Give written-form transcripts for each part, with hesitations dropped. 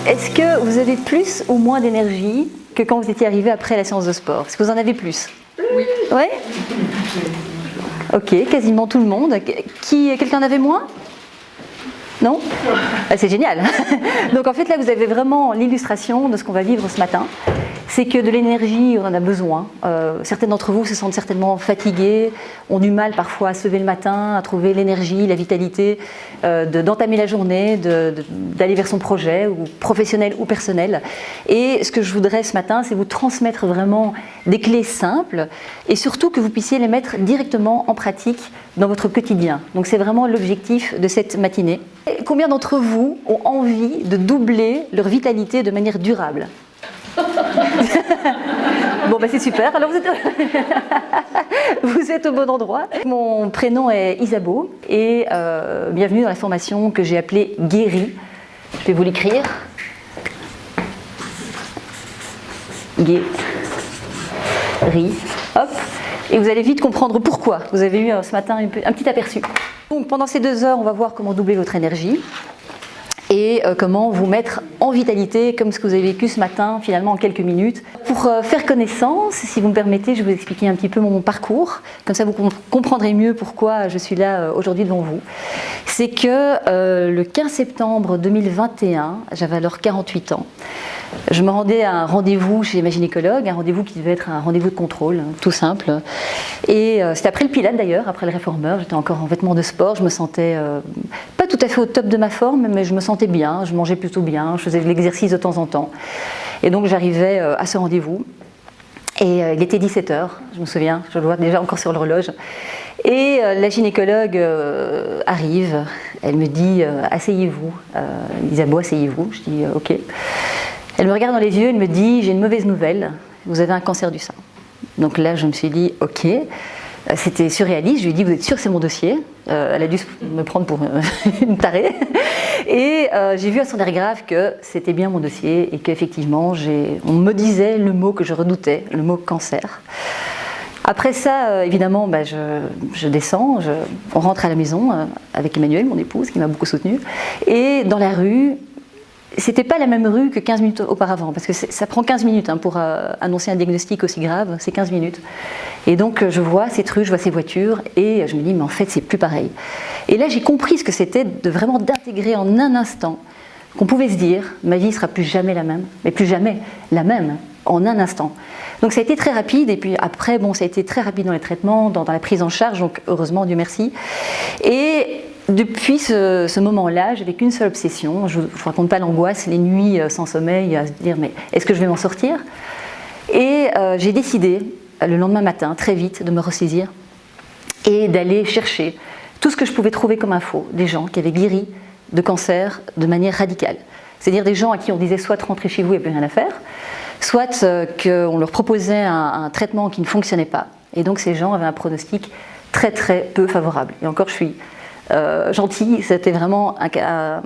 Est-ce que vous avez plus ou moins d'énergie que quand vous étiez arrivé après la séance de sport? Est-ce que vous en avez plus? Oui. Ouais. Ok, quasiment tout le monde. Quelqu'un en avait moins? Non? Ah, c'est génial. Donc en fait là vous avez vraiment l'illustration de ce qu'on va vivre ce matin. C'est que de l'énergie, on en a besoin. Certains d'entre vous se sentent certainement fatigués, ont du mal parfois à se lever le matin, à trouver l'énergie, la vitalité, d'entamer la journée, d'aller vers son projet, ou professionnel ou personnel. Et ce que je voudrais ce matin, c'est vous transmettre vraiment des clés simples et surtout que vous puissiez les mettre directement en pratique dans votre quotidien. Donc c'est vraiment l'objectif de cette matinée. Et combien d'entre vous ont envie de doubler leur vitalité de manière durable? Bon, bah c'est super, alors vous êtes au bon endroit. Mon prénom est Isabeau et bienvenue dans la formation que j'ai appelée Guéri. Je vais vous l'écrire. Guéri. Hop. Et vous allez vite comprendre pourquoi. Vous avez eu ce matin un petit aperçu. Donc pendant ces 2 heures, on va voir comment doubler votre énergie. Et comment vous mettre en vitalité, comme ce que vous avez vécu ce matin, finalement en quelques minutes. Pour faire connaissance, si vous me permettez, je vais vous expliquer un petit peu mon parcours, comme ça vous comprendrez mieux pourquoi je suis là aujourd'hui devant vous. C'est que le 15 septembre 2021, j'avais alors 48 ans, je me rendais à un rendez-vous chez ma gynécologue, un rendez-vous qui devait être un rendez-vous de contrôle, tout simple. Et c'était après le Pilate d'ailleurs, après le réformeur, j'étais encore en vêtements de sport, je me sentais pas tout à fait au top de ma forme, mais je me sentais bien, je mangeais plutôt bien, je faisais de l'exercice de temps en temps. Et donc j'arrivais à ce rendez-vous, et il était 17h, je me souviens, je le vois déjà encore sur l'horloge. Et la gynécologue arrive, elle me dit « Asseyez-vous, Isabeau, asseyez-vous ». Je dis « Ok ». Elle me regarde dans les yeux, elle me dit « J'ai une mauvaise nouvelle, vous avez un cancer du sein ». Donc là, je me suis dit « Ok ». C'était surréaliste, je lui ai dit « Vous êtes sûre que c'est mon dossier ?» Elle a dû me prendre pour une tarée. Et j'ai vu à son air grave que c'était bien mon dossier et qu'effectivement, on me disait le mot que je redoutais, le mot cancer. Après ça, évidemment, je descends, on rentre à la maison avec Emmanuel, mon épouse, qui m'a beaucoup soutenue. Et dans la rue, c'était pas la même rue que 15 minutes auparavant, parce que ça prend 15 minutes pour annoncer un diagnostic aussi grave, c'est 15 minutes. Et donc je vois cette rue, je vois ces voitures, et je me dis, mais en fait c'est plus pareil. Et là j'ai compris ce que c'était vraiment d'intégrer en un instant, qu'on pouvait se dire, ma vie sera plus jamais la même, mais plus jamais la même, en un instant. Donc ça a été très rapide, et puis après, ça a été très rapide dans les traitements, dans la prise en charge, donc heureusement, Dieu merci. Et depuis ce moment-là, j'avais qu'une seule obsession, je ne vous raconte pas l'angoisse, les nuits sans sommeil, à se dire mais est-ce que je vais m'en sortir? Et j'ai décidé, le lendemain matin, très vite, de me ressaisir et d'aller chercher tout ce que je pouvais trouver comme info, des gens qui avaient guéri de cancer de manière radicale. C'est-à-dire des gens à qui on disait soit rentrez chez vous, il n'y a plus rien à faire, soit qu'on leur proposait un traitement qui ne fonctionnait pas. Et donc ces gens avaient un pronostic très très peu favorable. Et encore je suis gentille, c'était vraiment un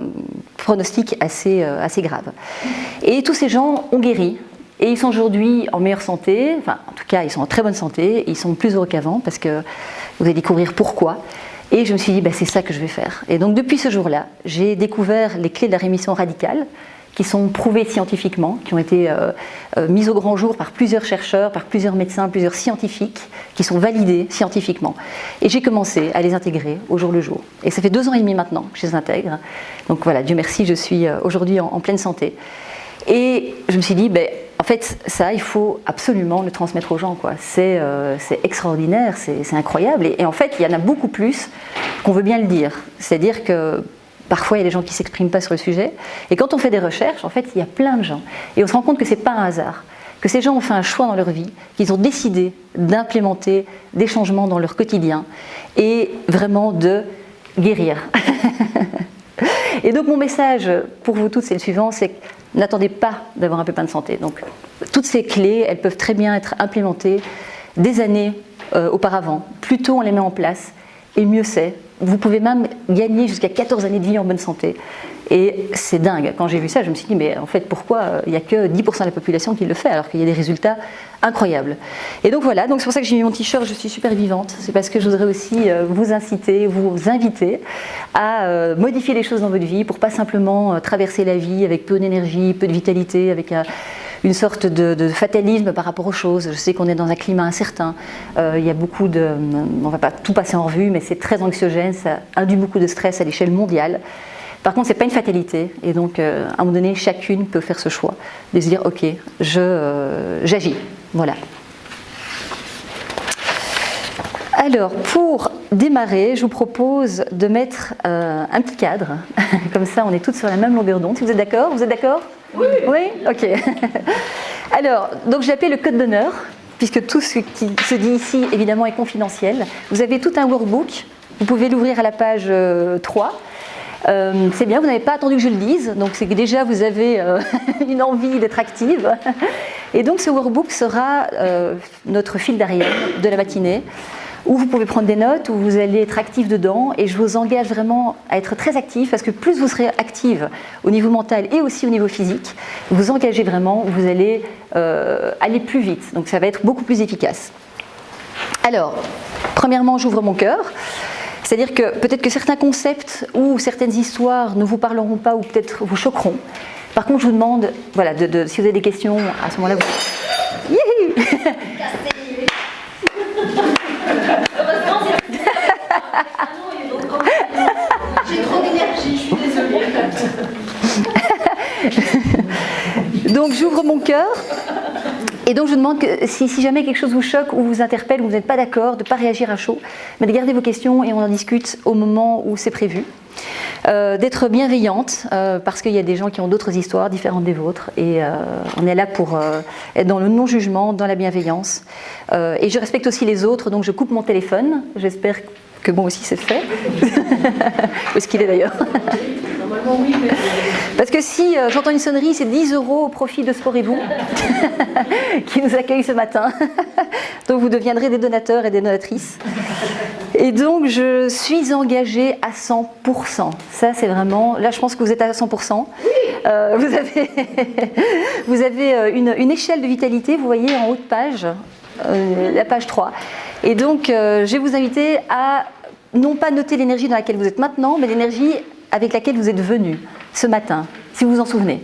pronostic assez grave. Et tous ces gens ont guéri. Et ils sont aujourd'hui en meilleure santé, enfin en tout cas ils sont en très bonne santé, ils sont plus heureux qu'avant parce que vous allez découvrir pourquoi. Et je me suis dit, c'est ça que je vais faire. Et donc depuis ce jour-là, j'ai découvert les clés de la rémission radicale qui sont prouvées scientifiquement, qui ont été mises au grand jour par plusieurs chercheurs, par plusieurs médecins, plusieurs scientifiques, qui sont validées scientifiquement. Et j'ai commencé à les intégrer au jour le jour. Et ça fait 2 ans et demi maintenant que je les intègre. Donc voilà, Dieu merci, je suis aujourd'hui en pleine santé. Et je me suis dit, en fait, ça, il faut absolument le transmettre aux gens, quoi. C'est extraordinaire, c'est incroyable. Et en fait, il y en a beaucoup plus qu'on veut bien le dire. C'est-à-dire que parfois, il y a des gens qui ne s'expriment pas sur le sujet. Et quand on fait des recherches, en fait, il y a plein de gens. Et on se rend compte que ce n'est pas un hasard. Que ces gens ont fait un choix dans leur vie, qu'ils ont décidé d'implémenter des changements dans leur quotidien et vraiment de guérir. Et donc, mon message pour vous toutes, c'est le suivant, c'est que n'attendez pas d'avoir un pépin de santé. Donc, toutes ces clés, elles peuvent très bien être implémentées des années auparavant. Plus tôt on les met en place, et mieux c'est. Vous pouvez même gagner jusqu'à 14 années de vie en bonne santé. Et c'est dingue. Quand j'ai vu ça, je me suis dit, mais en fait, pourquoi il n'y a que 10% de la population qui le fait, alors qu'il y a des résultats incroyables. Et donc voilà, donc c'est pour ça que j'ai mis mon t-shirt, je suis super vivante. C'est parce que je voudrais aussi vous inciter, vous inviter à modifier les choses dans votre vie pour pas simplement traverser la vie avec peu d'énergie, peu de vitalité, avec une sorte de fatalisme par rapport aux choses. Je sais qu'on est dans un climat incertain, il y a beaucoup de... On ne va pas tout passer en revue, mais c'est très anxiogène, ça induit beaucoup de stress à l'échelle mondiale. Par contre, ce n'est pas une fatalité, et donc à un moment donné, chacune peut faire ce choix, de se dire « ok, j'agis ». Voilà. Alors, pour démarrer, je vous propose de mettre un petit cadre, comme ça on est toutes sur la même longueur d'onde. Si vous êtes d'accord? Vous êtes d'accord? Oui. Oui? Ok. Alors, donc je l'ai appelé le code d'honneur, puisque tout ce qui se dit ici, évidemment, est confidentiel. Vous avez tout un workbook, vous pouvez l'ouvrir à la page 3. C'est bien, vous n'avez pas attendu que je le dise, donc c'est que déjà vous avez une envie d'être active. Et donc ce workbook sera notre fil d'Ariane de la matinée, où vous pouvez prendre des notes, où vous allez être actif dedans, et je vous engage vraiment à être très actif, parce que plus vous serez active au niveau mental et aussi au niveau physique, vous engagez vraiment, vous allez aller plus vite, donc ça va être beaucoup plus efficace. Alors, premièrement, j'ouvre mon cœur. C'est-à-dire que peut-être que certains concepts ou certaines histoires ne vous parleront pas ou peut-être vous choqueront. Par contre, je vous demande, voilà, si vous avez des questions, à ce moment-là, vous... J'ai trop d'énergie, je suis désolée. Donc, j'ouvre mon cœur. Et donc je vous demande que si jamais quelque chose vous choque ou vous interpelle ou vous n'êtes pas d'accord, de ne pas réagir à chaud, mais de garder vos questions et on en discute au moment où c'est prévu. D'être bienveillante, parce qu'il y a des gens qui ont d'autres histoires différentes des vôtres et on est là pour être dans le non-jugement, dans la bienveillance. Et je respecte aussi les autres, donc je coupe mon téléphone. J'espère que moi aussi c'est fait. Où est-ce qu'il est d'ailleurs? Normalement oui, mais... Parce que si j'entends une sonnerie, c'est 10 € au profit de Sport et Vous qui nous accueille ce matin. Donc vous deviendrez des donateurs et des donatrices. Et donc je suis engagée à 100%. Ça c'est vraiment... Là je pense que vous êtes à 100%. Vous avez une échelle de vitalité, vous voyez en haut de page, la page 3. Et donc je vais vous inviter à non pas noter l'énergie dans laquelle vous êtes maintenant, mais l'énergie avec laquelle vous êtes venu ce matin, si vous vous en souvenez.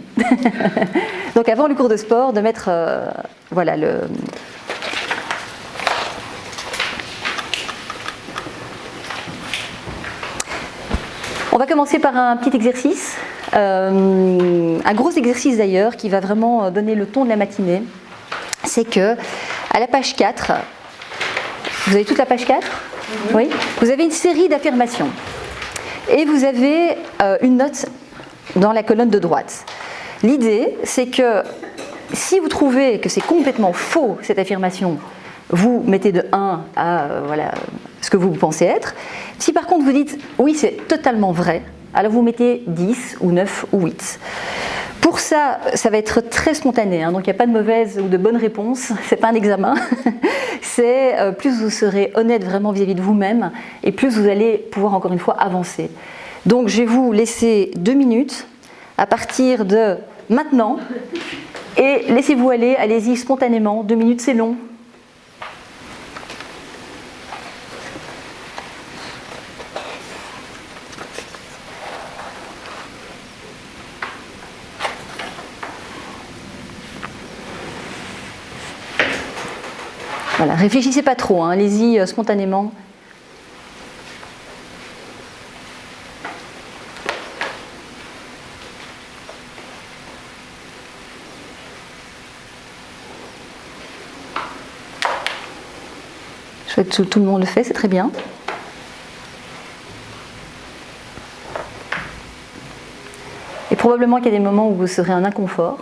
Donc avant le cours de sport, de mettre voilà, On va commencer par un petit exercice, un gros exercice d'ailleurs, qui va vraiment donner le ton de la matinée. C'est que à la page 4, vous avez toute la page 4 ? Oui. Vous avez une série d'affirmations. Et vous avez une note dans la colonne de droite. L'idée, c'est que si vous trouvez que c'est complètement faux, cette affirmation, vous mettez de 1 à voilà, ce que vous pensez être. Si par contre vous dites « oui, c'est totalement vrai », alors vous mettez 10 ou 9 ou 8. Pour ça, ça va être très spontané, hein, donc il n'y a pas de mauvaise ou de bonne réponse, c'est pas un examen. C'est plus vous serez honnête vraiment vis-à-vis de vous-même et plus vous allez pouvoir encore une fois avancer. Donc je vais vous laisser 2 minutes à partir de maintenant et laissez-vous aller, allez-y spontanément, 2 minutes c'est long. Voilà, réfléchissez pas trop, hein, allez-y spontanément. Je souhaite que tout le monde le fait, c'est très bien. Et probablement qu'il y a des moments où vous serez en inconfort.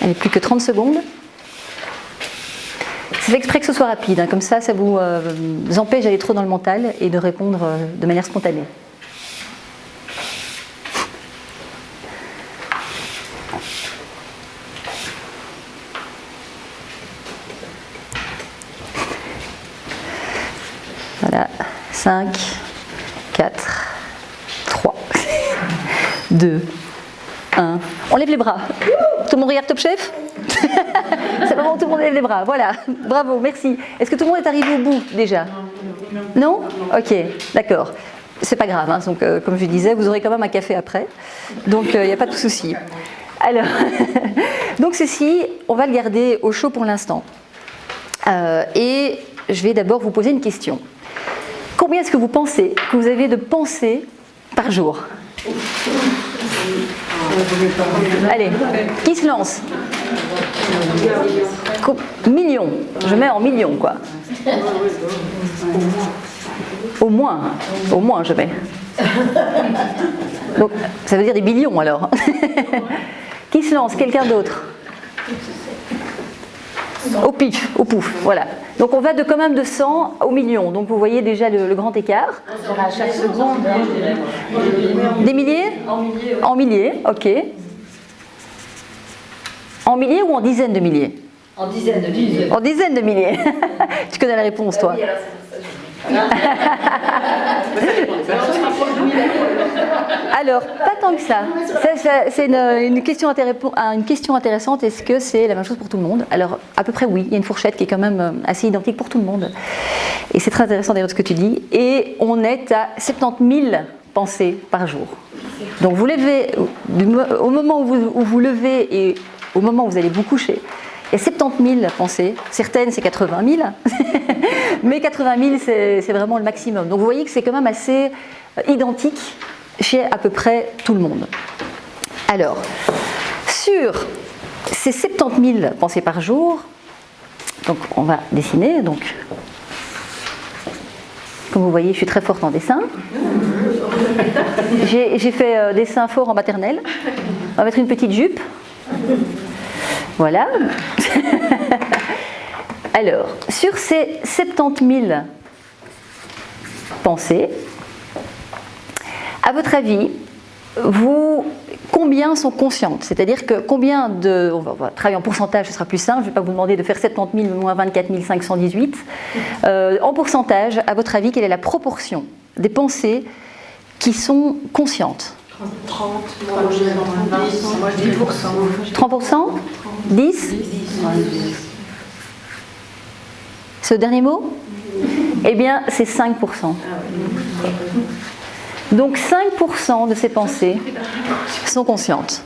Allez, plus que 30 secondes. C'est fait exprès que ce soit rapide, hein, comme ça vous empêche d'aller trop dans le mental et de répondre de manière spontanée. Voilà, 5, 4, 3, 2, 1. On lève les bras. Tout le monde regarde Top Chef? C'est vraiment tout le monde lève les bras. Voilà, bravo, merci. Est-ce que tout le monde est arrivé au bout déjà? Non? Ok, d'accord. C'est pas grave, hein. Donc, comme je disais, vous aurez quand même un café après. Donc, il n'y a pas de souci. Alors, donc ceci, on va le garder au chaud pour l'instant. Et je vais d'abord vous poser une question. Combien est-ce que vous pensez que vous avez de pensées par jour? Allez, qui se lance? Millions, je mets en millions quoi. Au moins je mets. Donc ça veut dire des billions alors. Qui se lance? Quelqu'un d'autre? Au pif, au pouf, voilà. Donc on va de quand même de 100 au million. Donc vous voyez déjà le grand écart. À chaque seconde. Des milliers? En milliers, ok. En milliers ou en dizaines de milliers? En dizaines de milliers. En dizaines de milliers. Tu connais la réponse, toi? Alors, pas tant que ça. C'est une question intéressante. Est-ce que c'est la même chose pour tout le monde? Alors, à peu près oui. Il y a une fourchette qui est quand même assez identique pour tout le monde. Et c'est très intéressant d'ailleurs ce que tu dis. Et on est à 70 000 pensées par jour. Donc, vous levez, au moment où vous levez et au moment où vous allez vous coucher, il y a 70 000 pensées. Certaines, c'est 80 000. Mais 80 000, c'est vraiment le maximum. Donc vous voyez que c'est quand même assez identique chez à peu près tout le monde. Alors, sur ces 70 000 pensées par jour, donc on va dessiner. Donc, comme vous voyez, je suis très forte en dessin. J'ai fait dessin fort en maternelle. On va mettre une petite jupe. Voilà. Alors, sur ces 70 000 pensées, à votre avis, combien sont conscientes? C'est-à-dire que combien de... On va travailler en pourcentage, ce sera plus simple. Je ne vais pas vous demander de faire 70 000 moins 24 518. En pourcentage, à votre avis, quelle est la proportion des pensées qui sont conscientes? 30, moi je dis 10%. 30%? 10? Ce dernier mot? Eh bien, c'est 5%. Donc 5% de ces pensées sont conscientes.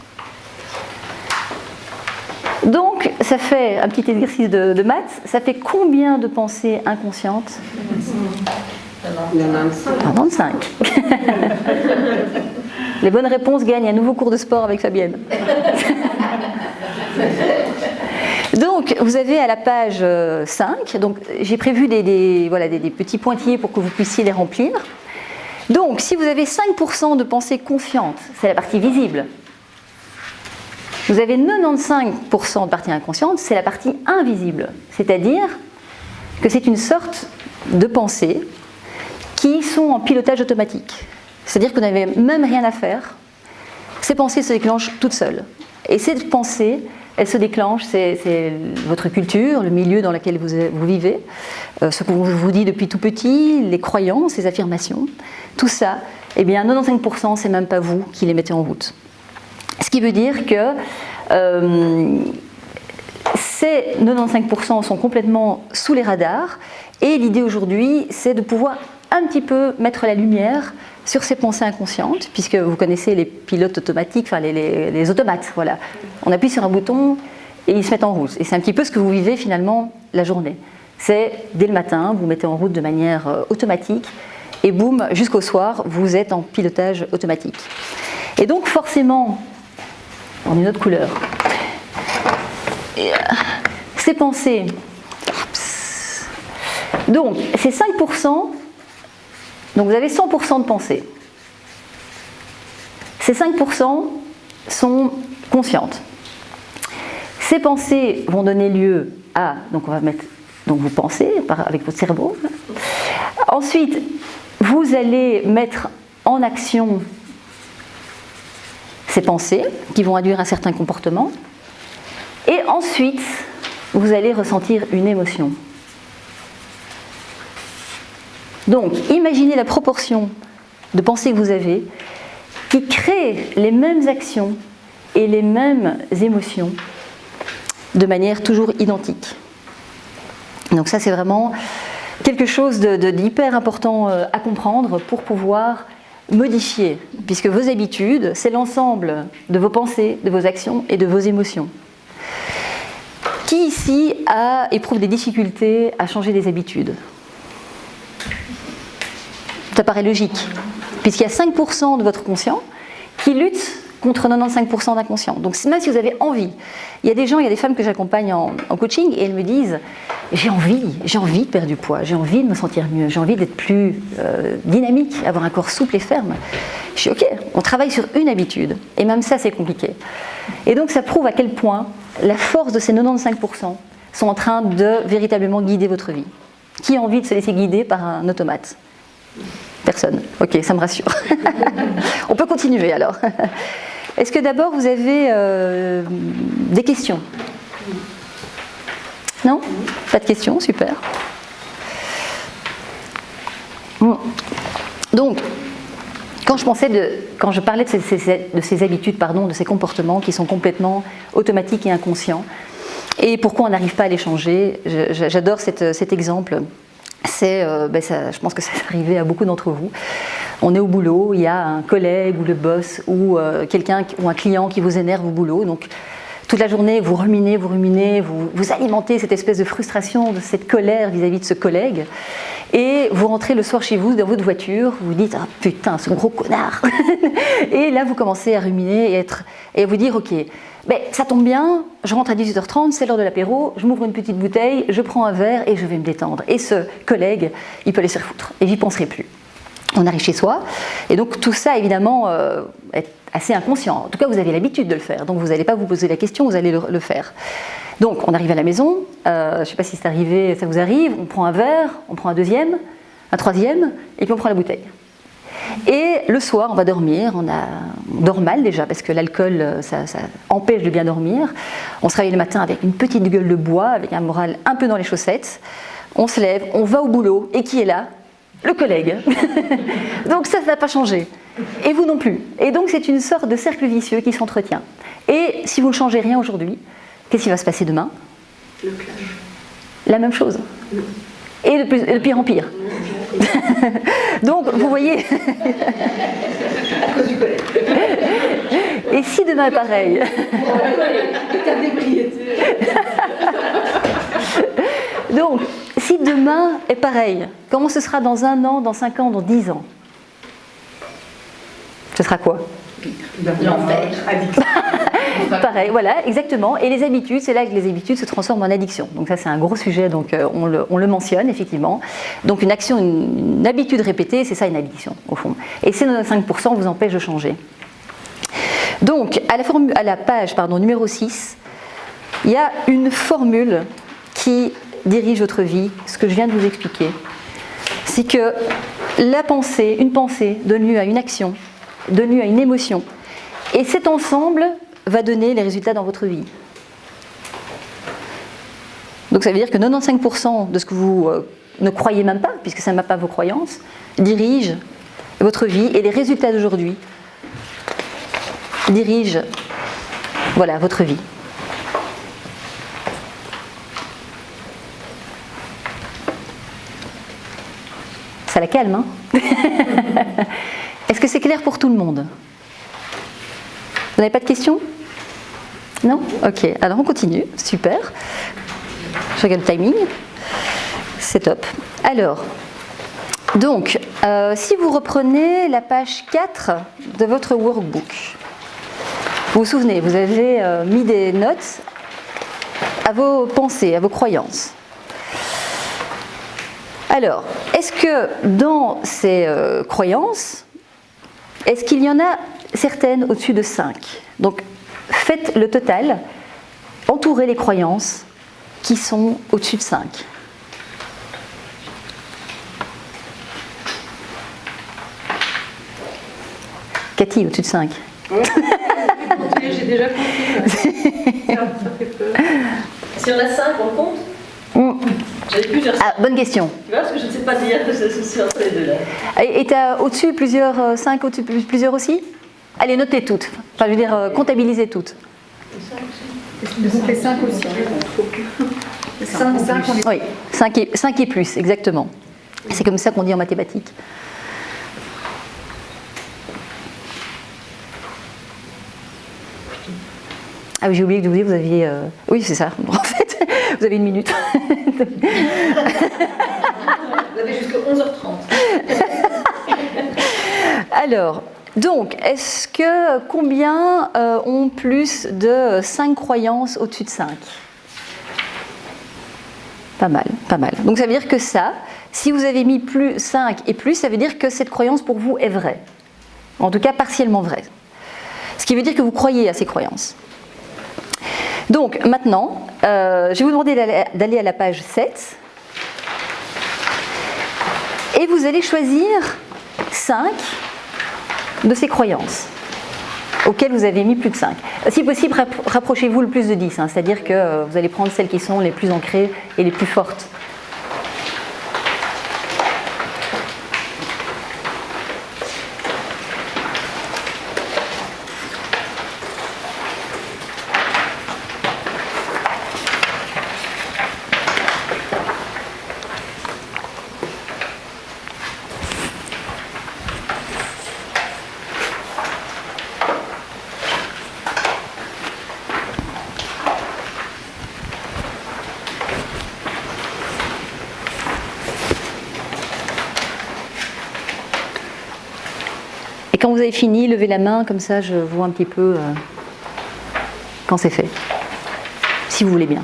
Donc, ça fait un petit exercice de maths. Ça fait combien de pensées inconscientes? 95. Les bonnes réponses gagnent un nouveau cours de sport avec Fabienne. Donc, vous avez à la page 5, donc j'ai prévu des petits pointillés pour que vous puissiez les remplir. Donc, si vous avez 5% de pensées conscientes, c'est la partie visible. Vous avez 95% de partie inconsciente, c'est la partie invisible. C'est-à-dire que c'est une sorte de pensées qui sont en pilotage automatique. C'est-à-dire que vous n'avez même rien à faire. Ces pensées se déclenchent toutes seules. Et ces pensées, elles se déclenchent, c'est votre culture, le milieu dans lequel vous vivez, ce qu'on vous dit depuis tout petit, les croyances, les affirmations. Tout ça, eh bien 95%, c'est même pas vous qui les mettez en route. Ce qui veut dire que ces 95% sont complètement sous les radars. Et l'idée aujourd'hui, c'est de pouvoir un petit peu mettre la lumière sur ces pensées inconscientes, puisque vous connaissez les pilotes automatiques, enfin les automates, voilà. On appuie sur un bouton et ils se mettent en route. Et c'est un petit peu ce que vous vivez finalement la journée. C'est dès le matin, vous mettez en route de manière automatique, et boum, jusqu'au soir, vous êtes en pilotage automatique. Et donc forcément, en une autre couleur, ces pensées, donc ces 5%, donc vous avez 100% de pensées. Ces 5% sont conscientes. Ces pensées vont donner lieu à, donc on va mettre, donc vous pensez avec votre cerveau. Ensuite, vous allez mettre en action ces pensées qui vont induire un certain comportement. Et ensuite, vous allez ressentir une émotion. Donc, imaginez la proportion de pensées que vous avez qui créent les mêmes actions et les mêmes émotions de manière toujours identique. Donc ça, c'est vraiment quelque chose d'hyper important à comprendre pour pouvoir modifier, puisque vos habitudes, c'est l'ensemble de vos pensées, de vos actions et de vos émotions. Qui ici éprouve des difficultés à changer des habitudes? Ça paraît logique, puisqu'il y a 5% de votre conscient qui lutte contre 95% d'inconscient. Donc même si vous avez envie, il y a des femmes que j'accompagne en coaching et elles me disent j'ai envie de perdre du poids, j'ai envie de me sentir mieux, j'ai envie d'être plus dynamique, avoir un corps souple et ferme. Je dis ok, on travaille sur une habitude et même ça c'est compliqué. Et donc ça prouve à quel point la force de ces 95% sont en train de véritablement guider votre vie. Qui a envie de se laisser guider par un automate? Personne. Ok, ça me rassure. On peut continuer alors. Est-ce que d'abord vous avez des questions? Non? Pas de questions, super. Donc, quand je parlais de ces habitudes, de ces comportements qui sont complètement automatiques et inconscients, et pourquoi on n'arrive pas à les changer, j'adore cet exemple. Je pense que ça arrivé à beaucoup d'entre vous. On est au boulot, il y a un collègue ou le boss ou quelqu'un ou un client qui vous énerve au boulot. Donc toute la journée, vous ruminez, vous alimentez cette espèce de frustration, de cette colère vis-à-vis de ce collègue. Et vous rentrez le soir chez vous, dans votre voiture, vous vous dites « Ah putain, ce gros connard !» Et là, vous commencez à ruminer et à vous dire « Ok, ça tombe bien, je rentre à 18h30, c'est l'heure de l'apéro, je m'ouvre une petite bouteille, je prends un verre et je vais me détendre. » Et ce collègue, il peut aller se faire foutre et j'y penserai plus. On arrive chez soi et donc tout ça, évidemment, est assez inconscient. En tout cas, vous avez l'habitude de le faire, donc vous n'allez pas vous poser la question, vous allez le faire. Donc, on arrive à la maison, je ne sais pas si c'est arrivé, ça vous arrive, on prend un verre, on prend un deuxième, un troisième, et puis on prend la bouteille. Et le soir, on va dormir, on dort mal déjà, parce que l'alcool, ça empêche de bien dormir. On se réveille le matin avec une petite gueule de bois, avec un moral un peu dans les chaussettes. On se lève, on va au boulot, et qui est là? Le collègue. Donc ça n'a pas changé. Et vous non plus. Et donc c'est une sorte de cercle vicieux qui s'entretient. Et si vous ne changez rien aujourd'hui, qu'est-ce qui va se passer demain? Le clash. La même chose. Et de pire en pire. Donc, vous voyez. À cause du collègue. Et si demain est pareil? Donc, si demain est pareil, comment ce sera dans 1 an, dans 5 ans, dans 10 ans? Ce sera quoi? L'enfer. Pareil, voilà, exactement. Et les habitudes, c'est là que les habitudes se transforment en addiction. Donc ça, c'est un gros sujet, donc on le mentionne, effectivement. Donc une habitude répétée, c'est ça une addiction, au fond. Et ces 95% vous empêchent de changer. Donc, à la page numéro 6, il y a une formule qui dirige votre vie, ce que je viens de vous expliquer. C'est que une pensée donne lieu à une action, donne lieu à une émotion. Et cet ensemble va donner les résultats dans votre vie. Donc ça veut dire que 95% de ce que vous ne croyez même pas, puisque ça ne m'a pas vos croyances, dirige votre vie et les résultats d'aujourd'hui dirigent votre vie. Ça la calme, hein? Est-ce que c'est clair pour tout le monde? Vous n'avez pas de questions? Non? Ok, alors on continue, super. Je regarde le timing. C'est top. Alors, donc, si vous reprenez la page 4 de votre workbook, vous vous souvenez, vous avez mis des notes à vos pensées, à vos croyances. Alors, est-ce que dans ces croyances, est-ce qu'il y en a certaines au-dessus de 5? Donc, faites le total, entourez les croyances qui sont au-dessus de 5. Cathy, au-dessus de 5. compté, j'ai déjà compté. Ça fait peur. Si on a 5, on compte. J'avais plusieurs. Ah, bonne question. Tu vois, parce que je ne sais pas dire que c'est entre les deux là. Et tu as au-dessus plusieurs, 5 au-dessus, plusieurs aussi? Allez, notez toutes. Enfin, je veux dire, comptabilisez toutes. On fait 5 aussi. 5, on est... Oui, 5 et plus, exactement. C'est comme ça qu'on dit en mathématiques. Ah oui, j'ai oublié de vous dire, vous aviez... Oui, c'est ça. En fait, vous avez 1 minute. Vous avez jusqu'à 11h30. Alors, donc, est-ce que combien ont plus de 5 croyances au-dessus de 5? Pas mal, pas mal. Donc ça veut dire que ça, si vous avez mis plus 5 et plus, ça veut dire que cette croyance pour vous est vraie. En tout cas, partiellement vraie. Ce qui veut dire que vous croyez à ces croyances. Donc maintenant, je vais vous demander d'aller à la page 7. Et vous allez choisir 5 de ces croyances auxquelles vous avez mis plus de 5. Si possible, rapprochez-vous le plus de 10, hein, c'est-à-dire que vous allez prendre celles qui sont les plus ancrées et les plus fortes. Quand vous avez fini, levez la main, comme ça je vois un petit peu quand c'est fait, si vous voulez bien.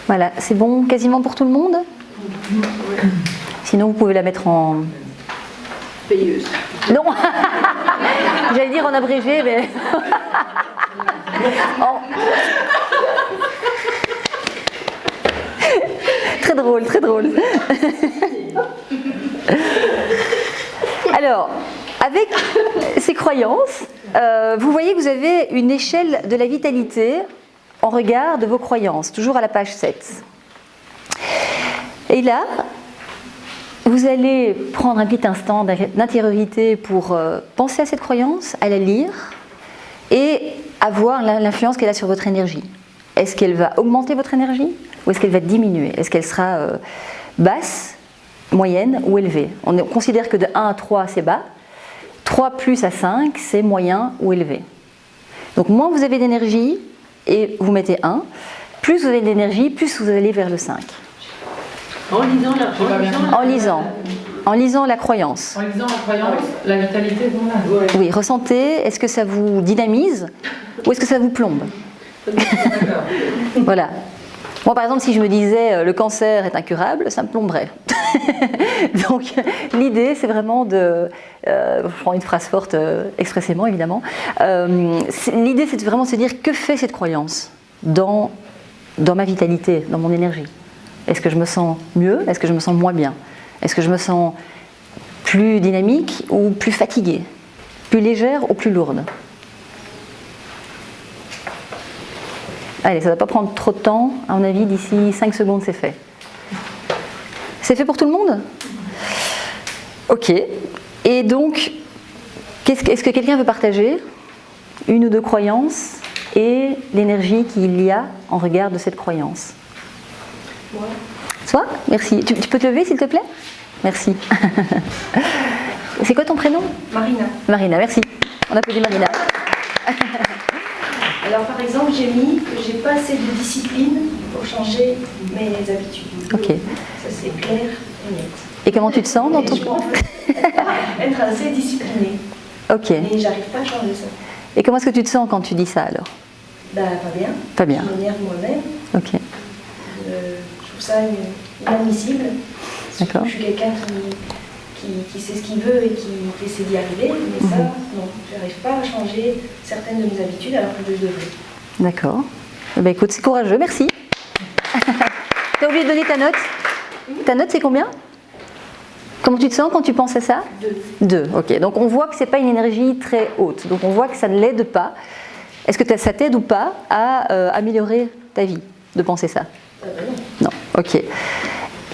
Voilà, c'est bon quasiment pour tout le monde? Sinon, vous pouvez la mettre en... Payeuse. Non. J'allais dire en abrégé, mais... Très drôle, très drôle. Alors, avec ces croyances, vous voyez que vous avez une échelle de la vitalité en regard de vos croyances, toujours à la page 7. Et là, vous allez prendre un petit instant d'intériorité pour penser à cette croyance, à la lire et à voir l'influence qu'elle a sur votre énergie. Est-ce qu'elle va augmenter votre énergie ou est-ce qu'elle va diminuer? Est-ce qu'elle sera basse, moyenne ou élevée? On considère que de 1 à 3 c'est bas, 3 plus à 5 c'est moyen ou élevé. Donc moins vous avez d'énergie et vous mettez 1, plus vous avez d'énergie, plus vous allez vers le 5. En lisant En lisant la croyance. En lisant la croyance, la vitalité, bon là. Oui, ressentez, est-ce que ça vous dynamise ou est-ce que ça vous plombe? Voilà. Moi, par exemple, si je me disais le cancer est incurable, ça me plomberait. Donc, l'idée, c'est vraiment de... je prends une phrase forte expressément, évidemment. L'idée, c'est vraiment de se dire que fait cette croyance dans ma vitalité, dans mon énergie. Est-ce que je me sens mieux? Est-ce que je me sens moins bien? Est-ce que je me sens plus dynamique ou plus fatiguée? Plus légère ou plus lourde? Allez, ça ne va pas prendre trop de temps, à mon avis, d'ici 5 secondes c'est fait. C'est fait pour tout le monde? Ok. Et donc, est-ce que quelqu'un veut partager une ou deux croyances et l'énergie qu'il y a en regard de cette croyance? Moi. Toi? Merci. Tu peux te lever s'il te plaît? Merci. C'est quoi ton prénom? Marina. Marina, merci. On applaudit Marina. Alors par exemple, j'ai mis que j'ai pas assez de discipline pour changer mes habitudes. Ok. Ça c'est clair et net. Et comment tu te sens dans ton... Et je veux être assez disciplinée. Ok. Mais j'arrive pas à changer ça. Et comment est-ce que tu te sens quand tu dis ça alors? Bah pas bien. Pas bien. Je m'énerve moi-même. Ok. Je trouve ça inadmissible. D'accord. Je suis quelqu'un qui sait ce qu'il veut et qui essaie d'y arriver, mais ça, non, je n'arrive pas à changer certaines de mes habitudes alors que je le devrais. D'accord. Eh ben, écoute, c'est courageux, merci. Tu as oublié de donner ta note? Ta note, c'est combien? Comment tu te sens quand tu penses à ça? 2. Ok. Donc on voit que c'est pas une énergie très haute. Donc on voit que ça ne l'aide pas. Est-ce que ça t'aide ou pas à améliorer ta vie de penser ça? Non. Ok.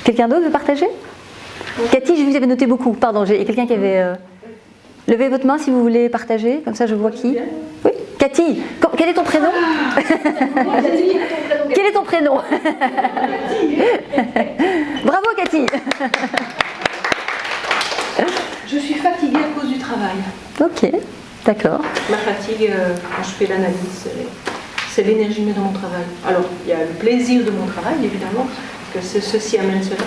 Quelqu'un d'autre veut partager? Cathy, j'ai vu que vous avez noté beaucoup. Pardon, il y a quelqu'un qui avait... Levez votre main si vous voulez partager, comme ça je vois qui. Oui, Cathy, quel est ton prénom? Quel est ton prénom? Bravo Cathy. Je suis fatiguée à cause du travail. Ok, d'accord. Ma fatigue, quand je fais l'analyse, c'est l'énergie mise dans mon travail. Alors, il y a le plaisir de mon travail, évidemment, parce que ceci amène cela.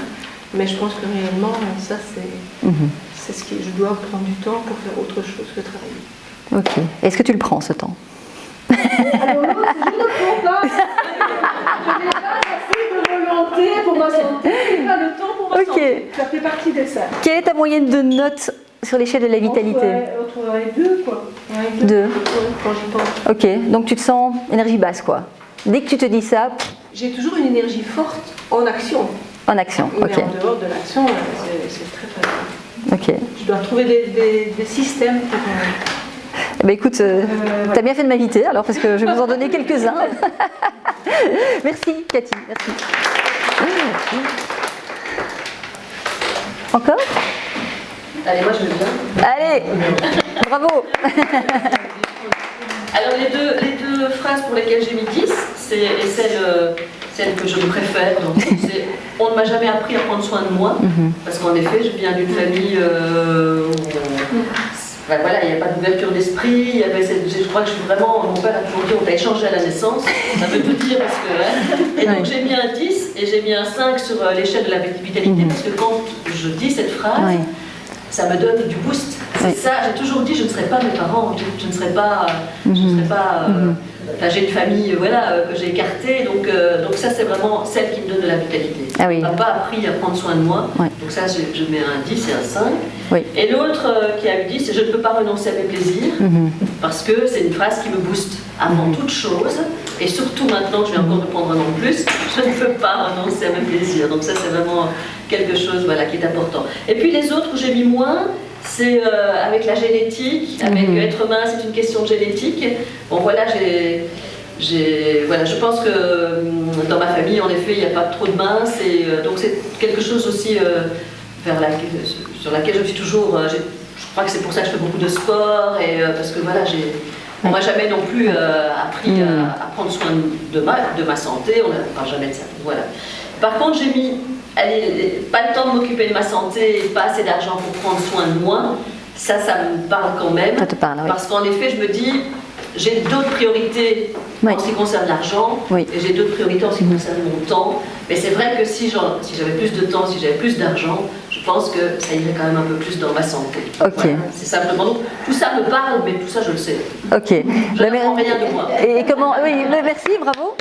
Mais je pense que réellement, ça, c'est ce que je dois prendre du temps pour faire autre chose que travailler. Ok. Est-ce que tu le prends, ce temps? Alors non, je ne le prends pas. Je n'ai pas assez de volonté pour ma santé. Je n'ai pas le temps pour ma santé. Ça fait partie de ça. Quelle est ta moyenne de notes sur l'échelle de la vitalité? Entre 2, quoi. 2. Quand j'y pense. Ok. Donc tu te sens énergie basse, quoi. Dès que tu te dis ça, j'ai toujours une énergie forte en action. En action, mais ok. en dehors de l'action, c'est très facile. Ok. Je dois trouver des systèmes pour... Eh ben écoute, t'as bien fait de m'inviter alors parce que je vais vous en donner quelques-uns. Merci Cathy, merci. Encore? Allez, moi je veux bien. Allez, bravo. Alors les deux phrases pour lesquelles j'ai mis 10, c'est celle que je préfère. Donc, c'est on ne m'a jamais appris à prendre soin de moi, parce qu'en effet, je viens d'une famille où ben voilà, il n'y a pas d'ouverture d'esprit. Je crois que je suis vraiment. Mon père a toujours dit on t'a échangé à la naissance. Ça veut tout dire parce que. Et donc j'ai mis un 10 et j'ai mis un 5 sur l'échelle de la vitalité parce que quand je dis cette phrase. Ça me donne du boost. C'est ça, j'ai toujours dit, je ne serai pas mes parents, je ne serai pas, enfin, j'ai une famille, voilà, que j'ai écartée, donc ça c'est vraiment celle qui me donne de la vitalité. Ah oui. On m'a pas appris à prendre soin de moi, donc ça je mets un 10 et un 5. Oui. Et l'autre qui a eu 10, c'est je ne peux pas renoncer à mes plaisirs, parce que c'est une phrase qui me booste avant toute chose, et surtout maintenant que je viens encore de prendre un an de plus, je ne peux pas renoncer à mes plaisirs. Donc ça c'est vraiment quelque chose voilà, qui est important. Et puis les autres où j'ai mis moins, c'est avec la génétique, avec être mince, c'est une question de génétique. Bon voilà, voilà, je pense que dans ma famille, en effet, il n'y a pas trop de minces, et donc c'est quelque chose aussi sur laquelle je suis toujours. Je crois que c'est pour ça que je fais beaucoup de sport, et parce que voilà, on m'a jamais non plus appris à prendre soin de ma santé, on n'a jamais de ça. Voilà. Par contre, j'ai mis pas le temps de m'occuper de ma santé et pas assez d'argent pour prendre soin de moi. Ça me parle quand même. Ça te parle, oui. Parce qu'en effet, je me dis, j'ai d'autres priorités en ce qui concerne l'argent et j'ai d'autres priorités en ce qui concerne mon temps. Mais c'est vrai que si j'avais plus de temps, si j'avais plus d'argent, je pense que ça irait quand même un peu plus dans ma santé. Ok. Voilà, c'est simplement. Donc, tout ça me parle, mais tout ça, je le sais. Ok. Je n'apprends rien de moi. Et comment... Oui, merci, bravo.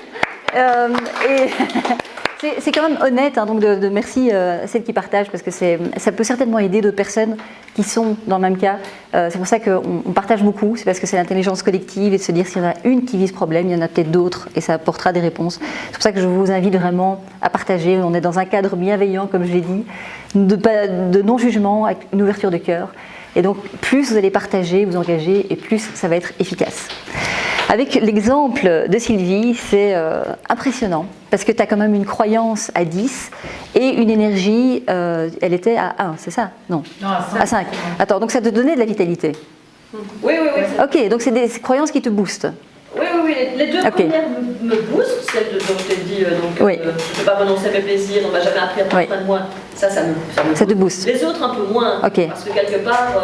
C'est quand même honnête, hein, donc de merci à celles qui partagent, parce que ça peut certainement aider d'autres personnes qui sont dans le même cas. C'est pour ça qu'on partage beaucoup, c'est parce que c'est l'intelligence collective et de se dire s'il y en a une qui vit ce problème, il y en a peut-être d'autres et ça apportera des réponses. C'est pour ça que je vous invite vraiment à partager. On est dans un cadre bienveillant, comme je l'ai dit, de non-jugement, avec une ouverture de cœur. Et donc, plus vous allez partager, vous engager, et plus ça va être efficace. Avec l'exemple de Sylvie, c'est impressionnant, parce que tu as quand même une croyance à 10 et une énergie, elle était à 1, c'est ça? Non, Non, à 5. à 5. Attends, donc ça te donnait de la vitalité. Oui, oui, oui. Ok, donc c'est des croyances qui te boostent. Oui, oui, oui, les deux premières me boostent, celle dont je t'ai dit, je ne peux pas renoncer à mes plaisirs, on m'a jamais appris à prendre soin de moi, ça me booste. Les autres un peu moins, parce que quelque part,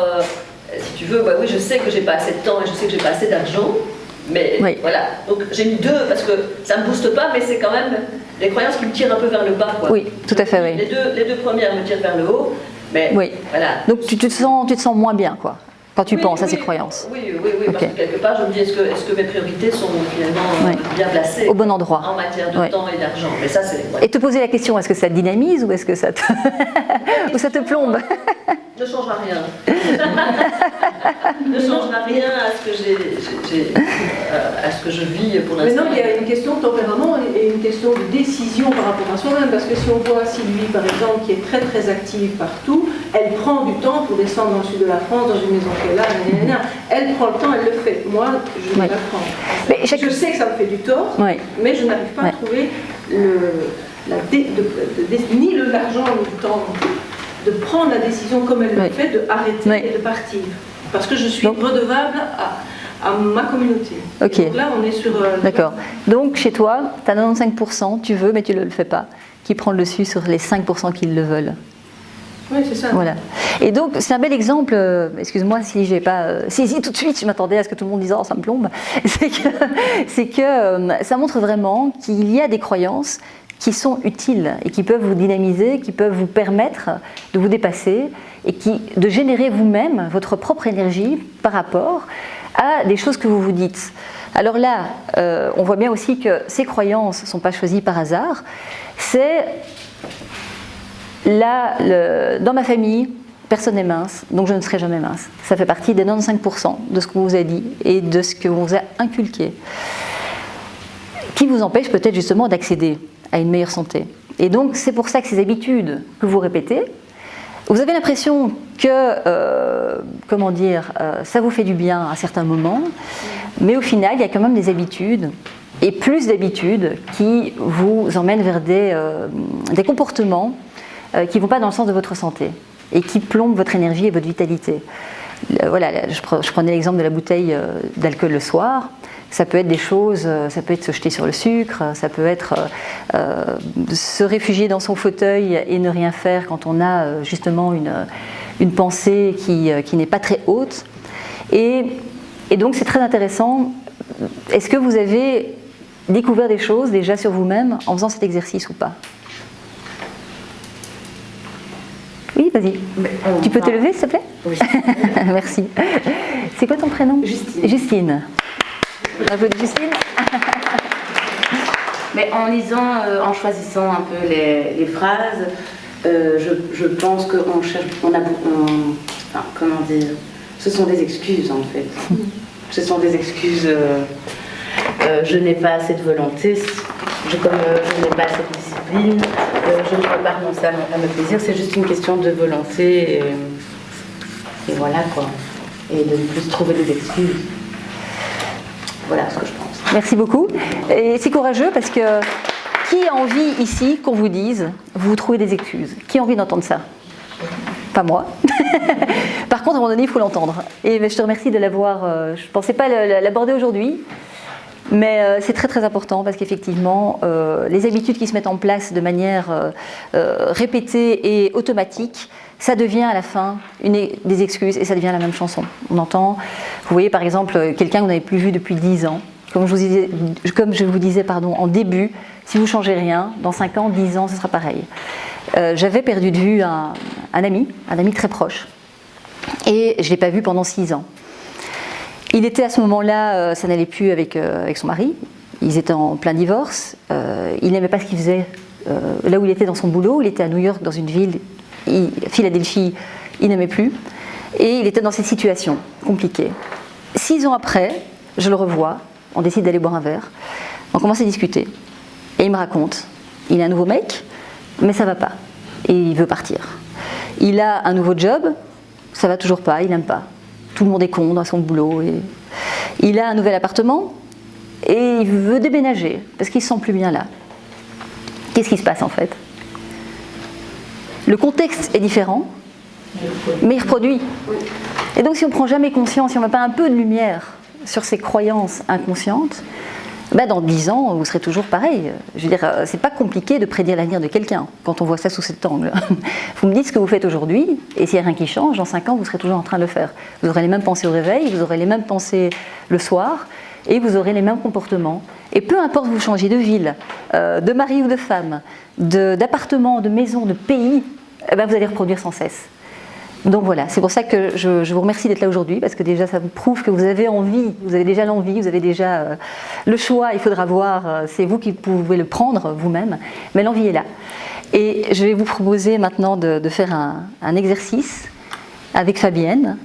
si tu veux, oui, je sais que j'ai pas assez de temps et je sais que j'ai pas assez d'argent, mais voilà, donc j'ai mis 2 parce que ça me booste pas, mais c'est quand même les croyances qui me tirent un peu vers le bas, quoi. Oui, tout à fait, oui. Les deux premières me tirent vers le haut, mais voilà. Donc tu te sens moins bien, quoi, quand tu penses à ces croyances. Oui, parce que quelque part, je me dis, est-ce que mes priorités sont finalement bien placées au bon endroit en matière de temps et d'argent. Mais ça, c'est... Et te poser la question, est-ce que ça te dynamise ou est-ce que ça te, ou ça te plombe? Ne changera rien. Ne changera rien à ce que je vis pour l'instant. Mais non, il y a une question de tempérament et une question de décision par rapport à soi-même. Parce que si on voit Sylvie, par exemple, qui est très très active partout, elle prend du temps pour descendre dans le sud de la France, dans une maison qu'elle a, elle prend le temps, elle le fait. Moi, je ne la prends. Mais je sais que ça me fait du tort, mais je n'arrive pas à trouver ni l'argent ni le temps de prendre la décision comme elle le fait, de arrêter et de partir. Parce que je suis redevable à ma communauté. Ok. Donc là, on est sur... D'accord. Donc, chez toi, tu as 95%, tu veux, mais tu ne le fais pas, qui prend le dessus sur les 5% qui le veulent. Oui, c'est ça. Voilà. Et donc, c'est un bel exemple, excuse-moi si je n'ai pas saisi tout de suite, je m'attendais à ce que tout le monde dise « oh, ça me plombe », c'est que ça montre vraiment qu'il y a des croyances qui sont utiles et qui peuvent vous dynamiser, qui peuvent vous permettre de vous dépasser et de générer vous-même votre propre énergie par rapport à des choses que vous vous dites. Alors là, on voit bien aussi que ces croyances ne sont pas choisies par hasard. C'est là, dans ma famille, personne n'est mince, donc je ne serai jamais mince. Ça fait partie des 95% de ce qu'on vous a dit et de ce qu'on vous a inculqué, qui vous empêche peut-être justement d'accéder à une meilleure santé. Et donc c'est pour ça que ces habitudes que vous répétez, vous avez l'impression que, ça vous fait du bien à certains moments, mais au final il y a quand même des habitudes, et plus d'habitudes, qui vous emmènent vers des comportements qui ne vont pas dans le sens de votre santé, et qui plombent votre énergie et votre vitalité. Voilà, je prenais l'exemple de la bouteille d'alcool le soir. Ça peut être des choses, ça peut être se jeter sur le sucre, ça peut être se réfugier dans son fauteuil et ne rien faire quand on a justement une pensée qui n'est pas très haute. Et donc c'est très intéressant. Est-ce que vous avez découvert des choses déjà sur vous-même en faisant cet exercice ou pas? Oui, vas-y. Tu peux te lever, s'il te plaît? Oui. Merci. C'est quoi ton prénom? Justine. Justine. Justine. Mais en lisant, en choisissant un peu les phrases, je pense qu'on cherche, comment dire, ce sont des excuses en fait. Ce sont des excuses. Je n'ai pas assez de volonté, je n'ai pas assez de discipline, je ne peux pas renoncer à mes plaisirs. C'est juste une question de volonté et voilà quoi. Et de ne plus trouver des excuses. Voilà ce que je pense. Merci beaucoup. Et c'est courageux parce que qui a envie ici qu'on vous dise vous trouvez des excuses? Qui a envie d'entendre ça? Pas moi. Par contre, à un moment donné, il faut l'entendre. Et je te remercie de l'avoir. Je ne pensais pas l'aborder aujourd'hui. Mais c'est très très important parce qu'effectivement, les habitudes qui se mettent en place de manière répétée et automatique, ça devient à la fin des excuses et ça devient la même chanson. On entend, vous voyez par exemple quelqu'un que vous n'avez plus vu depuis 10 ans, comme je vous disais en début, si vous ne changez rien, dans 5 ans, 10 ans, ce sera pareil. J'avais perdu de vue un ami très proche et je ne l'ai pas vu pendant 6 ans. Il était à ce moment-là, ça n'allait plus avec son mari, ils étaient en plein divorce, il n'aimait pas ce qu'il faisait là où il était dans son boulot, il était à New York dans une ville, Philadelphie, il n'aimait plus, et il était dans cette situation compliquée. 6 ans après, je le revois, on décide d'aller boire un verre, on commence à discuter, et il me raconte, il a un nouveau mec, mais ça va pas, et il veut partir. Il a un nouveau job, ça va toujours pas, il n'aime pas. Tout le monde est con dans son boulot. Et il a un nouvel appartement, et il veut déménager parce qu'il ne se sent plus bien là. Qu'est-ce qui se passe en fait? Le contexte est différent, mais il reproduit. Et donc si on ne prend jamais conscience, si on ne met pas un peu de lumière sur ces croyances inconscientes, dans 10 ans, vous serez toujours pareil. Je veux dire, c'est pas compliqué de prédire l'avenir de quelqu'un quand on voit ça sous cet angle. Vous me dites ce que vous faites aujourd'hui, et s'il n'y a rien qui change, dans 5 ans, vous serez toujours en train de le faire. Vous aurez les mêmes pensées au réveil, vous aurez les mêmes pensées le soir, et vous aurez les mêmes comportements. Et peu importe que vous changiez de ville, de mari ou de femme, d'appartement, de maison, de pays, vous allez reproduire sans cesse. Donc voilà, c'est pour ça que je vous remercie d'être là aujourd'hui, parce que déjà ça vous prouve que vous avez envie, vous avez déjà l'envie, vous avez déjà le choix, il faudra voir, c'est vous qui pouvez le prendre vous-même, mais l'envie est là. Et je vais vous proposer maintenant de faire un exercice avec Fabienne,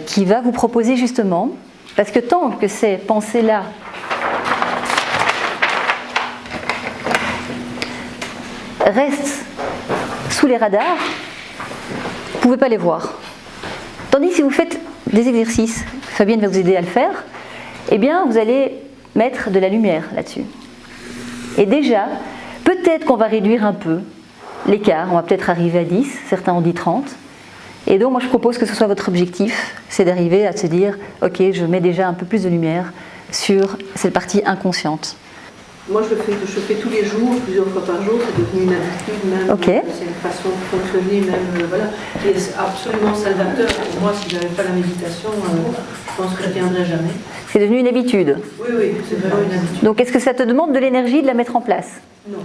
qui va vous proposer justement, parce que tant que ces pensées-là restent sous les radars, vous ne pouvez pas les voir. Tandis que si vous faites des exercices, Fabienne va vous aider à le faire, eh bien vous allez mettre de la lumière là-dessus. Et déjà, peut-être qu'on va réduire un peu l'écart, on va peut-être arriver à 10, certains ont dit 30. Et donc moi je propose que ce soit votre objectif, c'est d'arriver à se dire, ok, je mets déjà un peu plus de lumière sur cette partie inconsciente. Moi, je le fais tous les jours, plusieurs fois par jour, c'est devenu une habitude même. Okay. C'est une façon de fonctionner même, voilà, qui est absolument salvateur. Pour moi, si je n'avais pas la méditation, je pense que je ne viendrais jamais. C'est devenu une habitude. Oui, c'est vraiment une habitude. Donc est-ce que ça te demande de l'énergie de la mettre en place? Non.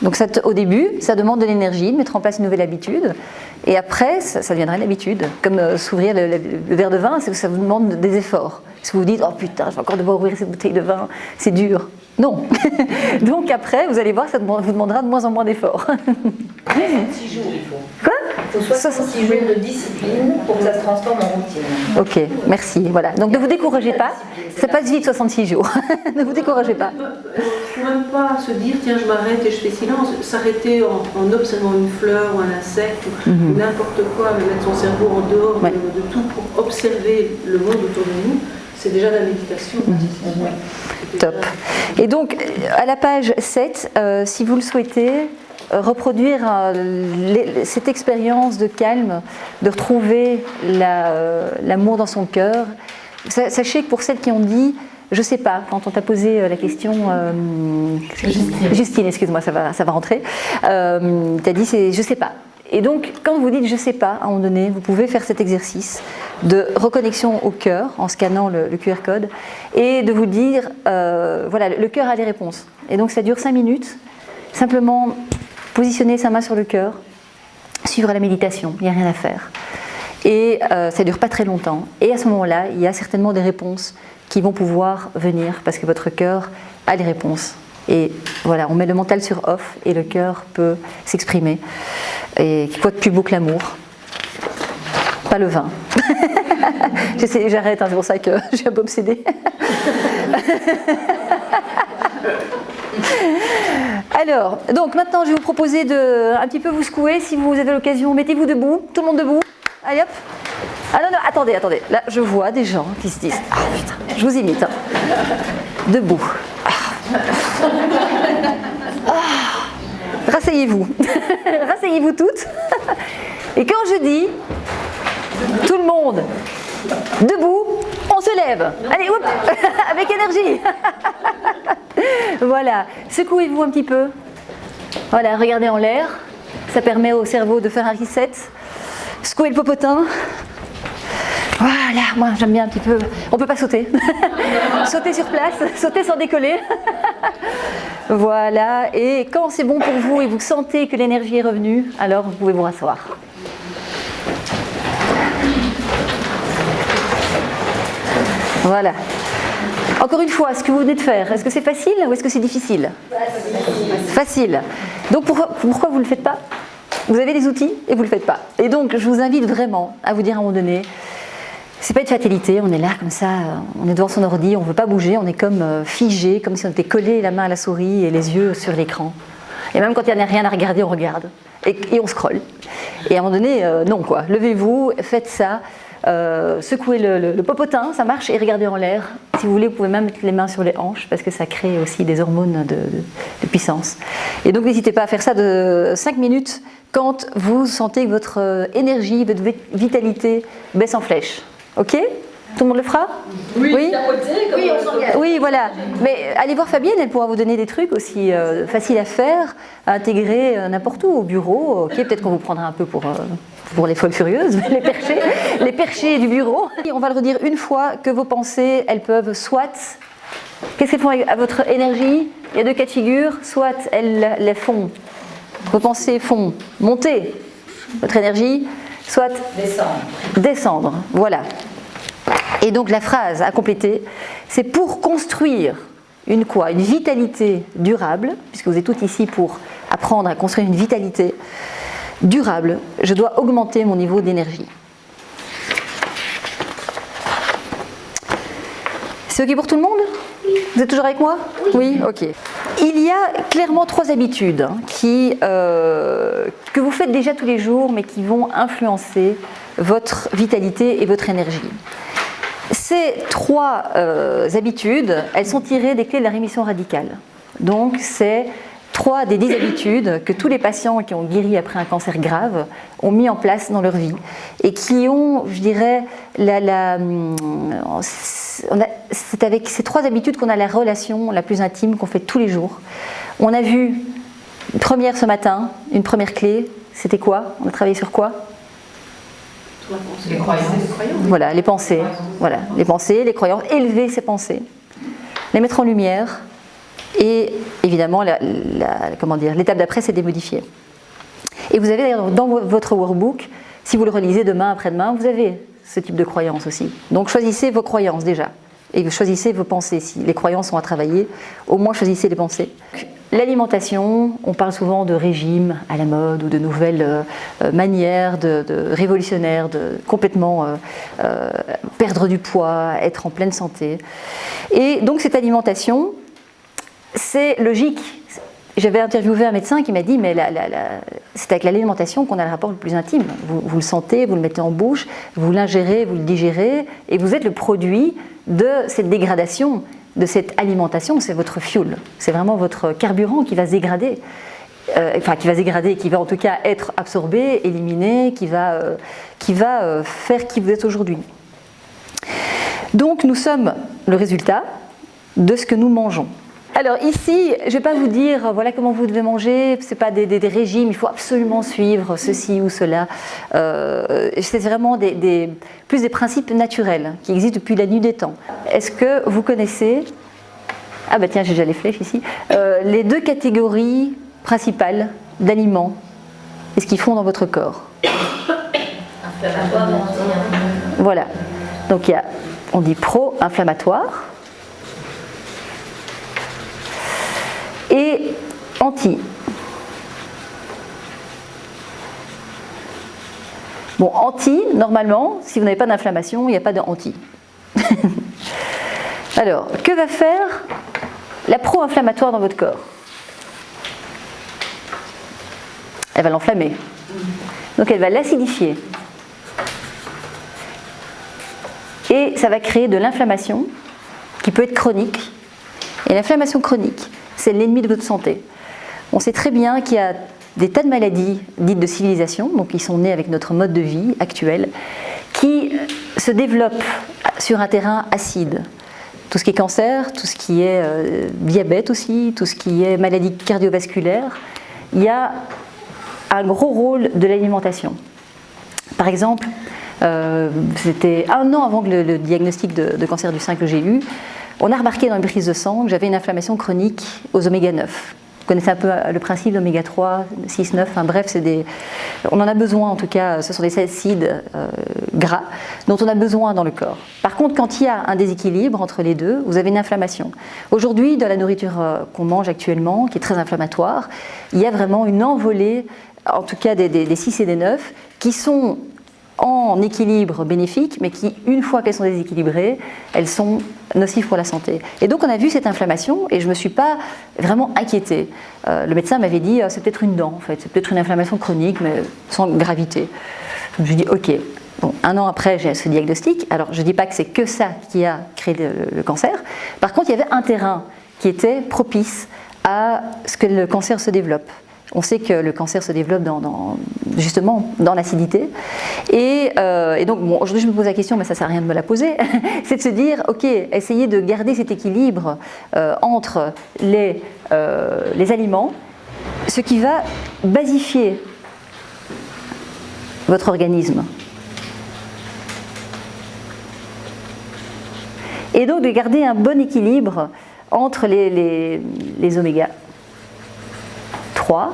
Donc au début, ça demande de l'énergie, de mettre en place une nouvelle habitude, et après, ça deviendra une habitude. Comme s'ouvrir le verre de vin, ça vous demande des efforts. Si vous vous dites, oh putain, je vais encore devoir ouvrir cette bouteille de vin, c'est dur. Non. Donc après, vous allez voir, ça vous demandera de moins en moins d'efforts. 66 jours il faut. Quoi? Il faut 66 jours de discipline pour que ça se transforme en routine. Ok, merci. Voilà. Donc ne vous découragez pas, ça passe vite 66 jours. Ne vous découragez pas. Il ne faut même pas se dire, tiens, je m'arrête et je fais silence. S'arrêter en observant une fleur ou un insecte ou n'importe quoi, mais mettre son cerveau en dehors de tout pour observer le monde autour de nous, c'est déjà la méditation. Top. Et donc, à la page 7, si vous le souhaitez, reproduire cette expérience de calme, de retrouver l'amour dans son cœur. Sachez que pour celles qui ont dit, je sais pas, quand on t'a posé la question, Justine, excuse-moi, ça va rentrer, t'as dit c'est je sais pas. Et donc, quand vous dites je sais pas, à un moment donné, vous pouvez faire cet exercice de reconnexion au cœur en scannant le QR code et de vous dire, voilà, le cœur a les réponses. Et donc, ça dure 5 minutes. Simplement positionner sa main sur le cœur, suivre la méditation, il n'y a rien à faire. Et ça ne dure pas très longtemps. Et à ce moment-là, il y a certainement des réponses qui vont pouvoir venir parce que votre cœur a les réponses. Et voilà, on met le mental sur off et le cœur peut s'exprimer. Et quoi de plus beau que l'amour? Pas le vin. J'arrête, hein, c'est pour ça que je suis un peu obsédée. Alors, donc maintenant je vais vous proposer de un petit peu vous secouer. Si vous avez l'occasion, mettez-vous debout, tout le monde debout. Allez hop. Ah non, attendez. Là, je vois des gens qui se disent, ah putain, je vous imite. Hein. Debout. Rasseyez-vous. Rasseyez-vous toutes. Et quand je dis tout le monde debout, on se lève. Allez, hop, avec énergie. Voilà. Secouez-vous un petit peu. Voilà, regardez en l'air. Ça permet au cerveau de faire un reset. Secouez le popotin. Voilà, moi j'aime bien un petit peu. On peut pas sauter. Sauter sur place, sauter sans décoller. Voilà, et quand c'est bon pour vous et vous sentez que l'énergie est revenue, alors vous pouvez vous rasseoir. Voilà. Encore une fois, ce que vous venez de faire, est-ce que c'est facile ou est-ce que c'est difficile? Facile. Donc pourquoi vous ne le faites pas? Vous avez des outils et vous ne le faites pas. Et donc je vous invite vraiment à vous dire à un moment donné, c'est pas une fatalité, on est là comme ça, on est devant son ordi, on ne veut pas bouger, on est comme figé, comme si on était collé la main à la souris et les yeux sur l'écran. Et même quand il n'y a rien à regarder, on regarde. Et on scrolle. Et à un moment donné, non quoi. Levez-vous, faites ça. secouer le popotin, ça marche, et regarder en l'air. Si vous voulez, vous pouvez même mettre les mains sur les hanches parce que ça crée aussi des hormones de puissance. Et donc n'hésitez pas à faire ça de 5 minutes quand vous sentez que votre énergie, votre vitalité baisse en flèche. Ok ? Tout le monde le fera ? Oui, Oui, on s'engage. oui, voilà. Mais allez voir Fabienne, elle pourra vous donner des trucs aussi faciles à faire, à intégrer n'importe où, au bureau. Ok, peut-être qu'on vous prendra un peu pour les folles furieuses, les perchés du bureau. Et on va le redire une fois que vos pensées, elles peuvent soit... Qu'est-ce qu'elles font à votre énergie ? Il y a 2 cas de figure. Soit elles les font, vos pensées font monter votre énergie, soit descendre. Voilà. Et donc la phrase à compléter, c'est pour construire une vitalité durable, puisque vous êtes tous ici pour apprendre à construire une vitalité durable, je dois augmenter mon niveau d'énergie. C'est ok pour tout le monde ? Vous êtes toujours avec moi ? Oui, ok. Il y a clairement 3 habitudes que vous faites déjà tous les jours, mais qui vont influencer votre vitalité et votre énergie. Ces 3 habitudes, elles sont tirées des clés de la rémission radicale. Donc, c'est 3 des 10 habitudes que tous les patients qui ont guéri après un cancer grave ont mis en place dans leur vie et qui ont, je dirais, c'est avec ces 3 habitudes qu'on a la relation la plus intime qu'on fait tous les jours. On a vu une première ce matin, une première clé, c'était quoi ? On a travaillé sur quoi ? Les croyances. Voilà, les pensées. Voilà, les pensées, les croyances, élever ces pensées, les mettre en lumière et évidemment, l'étape d'après, c'est de les modifier. Et vous avez d'ailleurs dans votre workbook, si vous le relisez demain, après-demain, vous avez ce type de croyances aussi. Donc choisissez vos croyances déjà et choisissez vos pensées. Si les croyances sont à travailler, au moins choisissez les pensées. L'alimentation, on parle souvent de régime à la mode ou de nouvelles manières de révolutionnaires, de complètement perdre du poids, être en pleine santé. Et donc cette alimentation, c'est logique. J'avais interviewé un médecin qui m'a dit mais c'est avec l'alimentation qu'on a le rapport le plus intime. Vous le sentez, vous le mettez en bouche, vous l'ingérez, vous le digérez et vous êtes le produit de cette dégradation, de cette alimentation, c'est votre fuel. C'est vraiment votre carburant qui va se dégrader. Qui va en tout cas être absorbé, éliminé, qui va faire qui vous êtes aujourd'hui. Donc nous sommes le résultat de ce que nous mangeons. Alors ici, je ne vais pas vous dire voilà comment vous devez manger, ce n'est pas des régimes, il faut absolument suivre ceci ou cela. C'est vraiment plus des principes naturels qui existent depuis la nuit des temps. Est-ce que vous connaissez, ah bah tiens j'ai déjà les flèches ici, les 2 catégories principales d'aliments et ce qu'ils font dans votre corps? Voilà, donc on dit pro-inflammatoire et anti. Bon, anti, normalement, si vous n'avez pas d'inflammation, il n'y a pas d'anti. Alors, que va faire la pro-inflammatoire dans votre corps? Elle va l'enflammer. Donc elle va l'acidifier. Et ça va créer de l'inflammation qui peut être chronique. Et l'inflammation chronique, c'est l'ennemi de votre santé. On sait très bien qu'il y a des tas de maladies dites de civilisation, donc qui sont nées avec notre mode de vie actuel, qui se développent sur un terrain acide. Tout ce qui est cancer, tout ce qui est diabète aussi, tout ce qui est maladie cardiovasculaire, il y a un gros rôle de l'alimentation. Par exemple, c'était 1 an avant le diagnostic de cancer du sein que j'ai eu, on a remarqué dans une prise de sang que j'avais une inflammation chronique aux oméga 9. Vous connaissez un peu le principe d'oméga 3, 6, 9, enfin bref, on en a besoin en tout cas, ce sont des acides gras dont on a besoin dans le corps. Par contre, quand il y a un déséquilibre entre les deux, vous avez une inflammation. Aujourd'hui, dans la nourriture qu'on mange actuellement, qui est très inflammatoire, il y a vraiment une envolée, en tout cas des 6 et des 9, qui sont en équilibre bénéfique, mais qui, une fois qu'elles sont déséquilibrées, elles sont nocives pour la santé. Et donc on a vu cette inflammation et je ne me suis pas vraiment inquiétée. Le médecin m'avait dit c'est peut-être une dent en fait, c'est peut-être une inflammation chronique, mais sans gravité. Je me suis dit ok. Bon, 1 an après, j'ai ce diagnostic. Alors, je ne dis pas que c'est que ça qui a créé le cancer. Par contre, il y avait un terrain qui était propice à ce que le cancer se développe. On sait que le cancer se développe justement dans l'acidité. Et donc, bon, aujourd'hui, je me pose la question, mais ça ne sert à rien de me la poser, c'est de se dire, ok, essayez de garder cet équilibre entre les aliments, ce qui va basifier votre organisme. Et donc de garder un bon équilibre entre les oméga 3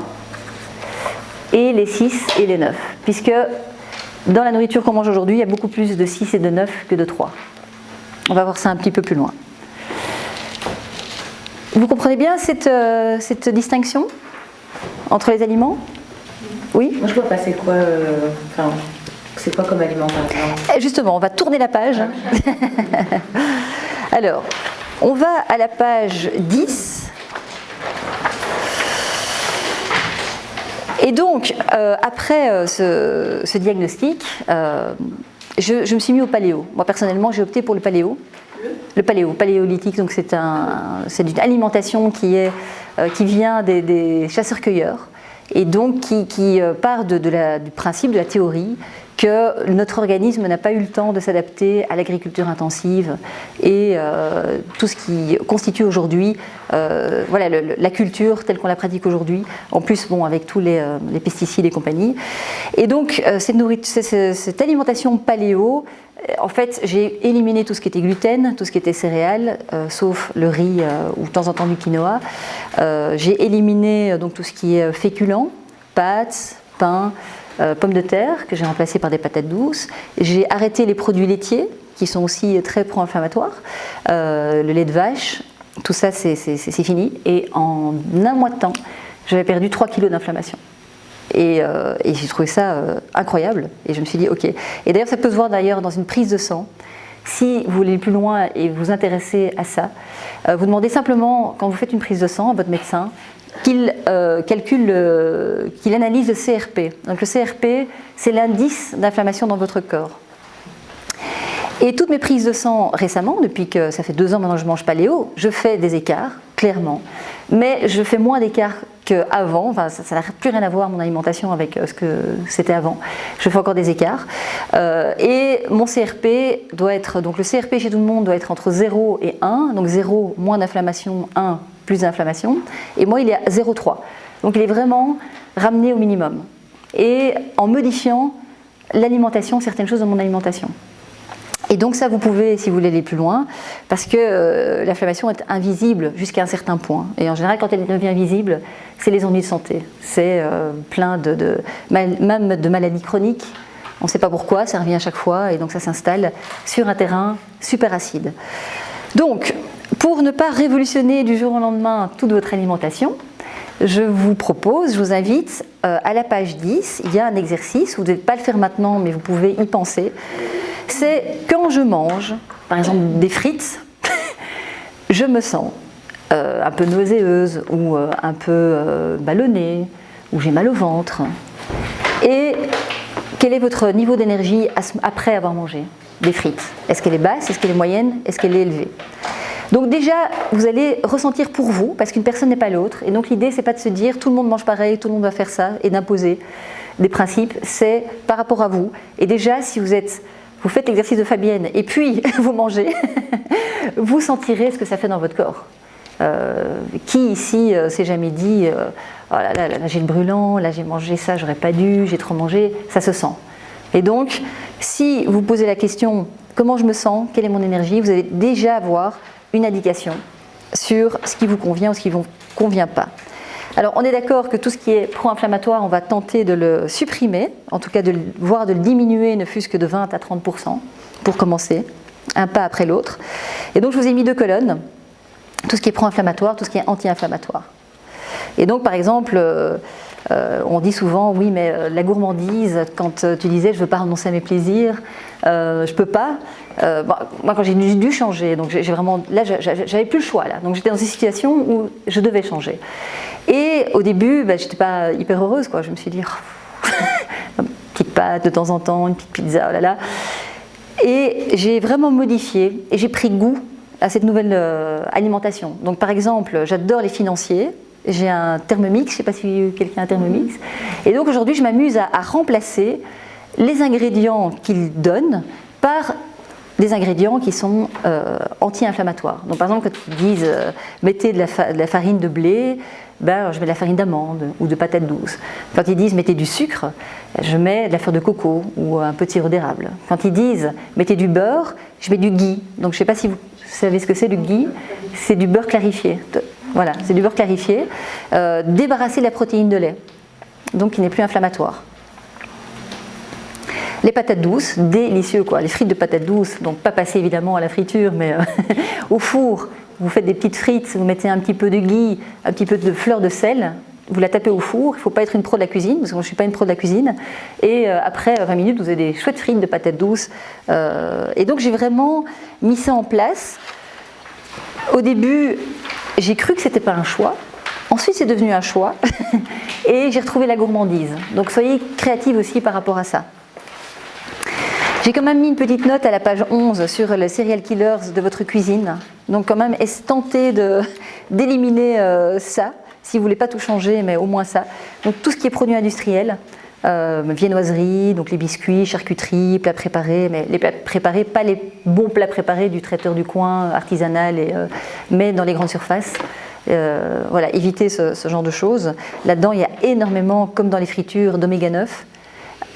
et les 6 et les 9, puisque dans la nourriture qu'on mange aujourd'hui, il y a beaucoup plus de 6 et de 9 que de 3. On va voir ça un petit peu plus loin. Vous comprenez bien cette distinction entre les aliments? Oui? Moi je vois pas c'est quoi, c'est quoi comme aliment par exemple? Justement, on va tourner la page. Alors, on va à la page 10. Et donc, après ce diagnostic, je me suis mis au paléo. Moi, personnellement, j'ai opté pour le paléo. Le paléolithique, donc c'est une alimentation qui vient des chasseurs-cueilleurs et donc qui part du principe, de la théorie que notre organisme n'a pas eu le temps de s'adapter à l'agriculture intensive et tout ce qui constitue aujourd'hui la culture telle qu'on la pratique aujourd'hui, en plus avec tous les pesticides et compagnie. Et donc cette alimentation paléo, en fait j'ai éliminé tout ce qui était gluten, tout ce qui était céréales, sauf le riz ou de temps en temps du quinoa. J'ai éliminé donc tout ce qui est féculent, pâtes, pain, pommes de terre que j'ai remplacées par des patates douces. J'ai arrêté les produits laitiers qui sont aussi très pro-inflammatoires, le lait de vache, tout ça c'est fini. Et en un mois de temps, j'avais perdu 3 kilos d'inflammation. Et j'ai trouvé ça incroyable et je me suis dit ok. Et d'ailleurs ça peut se voir d'ailleurs dans une prise de sang. Si vous voulez aller plus loin et vous intéresser à ça, vous demandez simplement quand vous faites une prise de sang à votre médecin qu'il analyse le CRP. Donc le CRP, c'est l'indice d'inflammation dans votre corps. Et toutes mes prises de sang récemment, depuis que ça fait 2 ans maintenant que je mange paléo, je fais des écarts, clairement. Mais je fais moins d'écarts qu'avant. Enfin, ça n'a plus rien à voir, mon alimentation, avec ce que c'était avant. Je fais encore des écarts. Et mon CRP doit être... Donc le CRP chez tout le monde doit être entre 0 et 1. Donc 0, moins d'inflammation, 1, plus d'inflammation. Et moi, il est à 0,3. Donc il est vraiment ramené au minimum. Et en modifiant l'alimentation, certaines choses dans mon alimentation. Et donc ça, vous pouvez, si vous voulez aller plus loin, parce que l'inflammation est invisible jusqu'à un certain point. Et en général, quand elle devient visible, c'est les ennuis de santé. C'est plein même de maladies chroniques. On ne sait pas pourquoi, ça revient à chaque fois, et donc ça s'installe sur un terrain super acide. Donc, pour ne pas révolutionner du jour au lendemain toute votre alimentation, je vous invite à la page 10, il y a un exercice, vous ne devez pas le faire maintenant, mais vous pouvez y penser. C'est quand je mange, par exemple des frites, je me sens un peu nauséeuse ou un peu ballonnée, ou j'ai mal au ventre. Et quel est votre niveau d'énergie après avoir mangé des frites? Est-ce qu'elle est basse? Est-ce qu'elle est moyenne? Est-ce qu'elle est élevée? Donc déjà, vous allez ressentir pour vous, parce qu'une personne n'est pas l'autre. Et donc l'idée, c'est pas de se dire tout le monde mange pareil, tout le monde va faire ça, et d'imposer des principes. C'est par rapport à vous. Et déjà, si vous faites l'exercice de Fabienne et puis vous mangez, vous sentirez ce que ça fait dans votre corps. Qui ici s'est jamais dit oh là j'ai le brûlant, là j'ai mangé ça, j'aurais pas dû, j'ai trop mangé, ça se sent. Et donc, si vous posez la question comment je me sens, quelle est mon énergie, vous allez déjà avoir une indication sur ce qui vous convient ou ce qui ne vous convient pas. Alors on est d'accord que tout ce qui est pro-inflammatoire, on va tenter de le supprimer, en tout cas voire de le diminuer, ne fût-ce que de 20 à 30% pour commencer, un pas après l'autre. Et donc je vous ai mis 2 colonnes, tout ce qui est pro-inflammatoire, tout ce qui est anti-inflammatoire. Et donc par exemple, on dit souvent, oui mais la gourmandise, quand tu disais je ne veux pas renoncer à mes plaisirs, je ne peux pas. Moi quand j'ai dû changer, donc j'ai vraiment, là j'avais plus le choix là, donc j'étais dans une situation où je devais changer. Et au début, je n'étais pas hyper heureuse, quoi. Je me suis dit, petite petite pâte de temps en temps, une petite pizza, oh là là. Et j'ai vraiment modifié et j'ai pris goût à cette nouvelle alimentation. Donc par exemple, j'adore les financiers. J'ai un Thermomix, je ne sais pas si quelqu'un a un Thermomix. Et donc aujourd'hui, je m'amuse à remplacer les ingrédients qu'ils donnent par des ingrédients qui sont anti-inflammatoires. Donc par exemple, quand ils disent mettez de la farine de blé, ben, je mets de la farine d'amande ou de patate douce. Quand ils disent mettez du sucre, je mets de la fleur de coco ou un peu de sirop d'érable. Quand ils disent mettez du beurre, je mets du ghee. Donc je ne sais pas si vous savez ce que c'est le ghee, c'est du beurre clarifié. Voilà, c'est du beurre clarifié, débarrassé de la protéine de lait, donc qui n'est plus inflammatoire. Les patates douces, délicieux quoi, les frites de patates douces, donc pas passées évidemment à la friture, mais au four. Vous faites des petites frites, vous mettez un petit peu de ghee, un petit peu de fleur de sel, vous la tapez au four, il ne faut pas être une pro de la cuisine, parce que moi je ne suis pas une pro de la cuisine, et après 20 minutes vous avez des chouettes frites de patates douces. Et donc j'ai vraiment mis ça en place. Au début, j'ai cru que ce n'était pas un choix, ensuite c'est devenu un choix, et j'ai retrouvé la gourmandise. Donc soyez créatifs aussi par rapport à ça. J'ai quand même mis une petite note à la page 11 sur le serial killers de votre cuisine. Donc quand même, tentez d'éliminer ça, si vous ne voulez pas tout changer, mais au moins ça. Donc tout ce qui est produits industriels, viennoiserie, donc les biscuits, charcuterie, plats préparés, mais les plats préparés, pas les bons plats préparés du traiteur du coin, artisanal, mais dans les grandes surfaces. Voilà, évitez ce genre de choses. Là-dedans, il y a énormément, comme dans les fritures, d'oméga 9.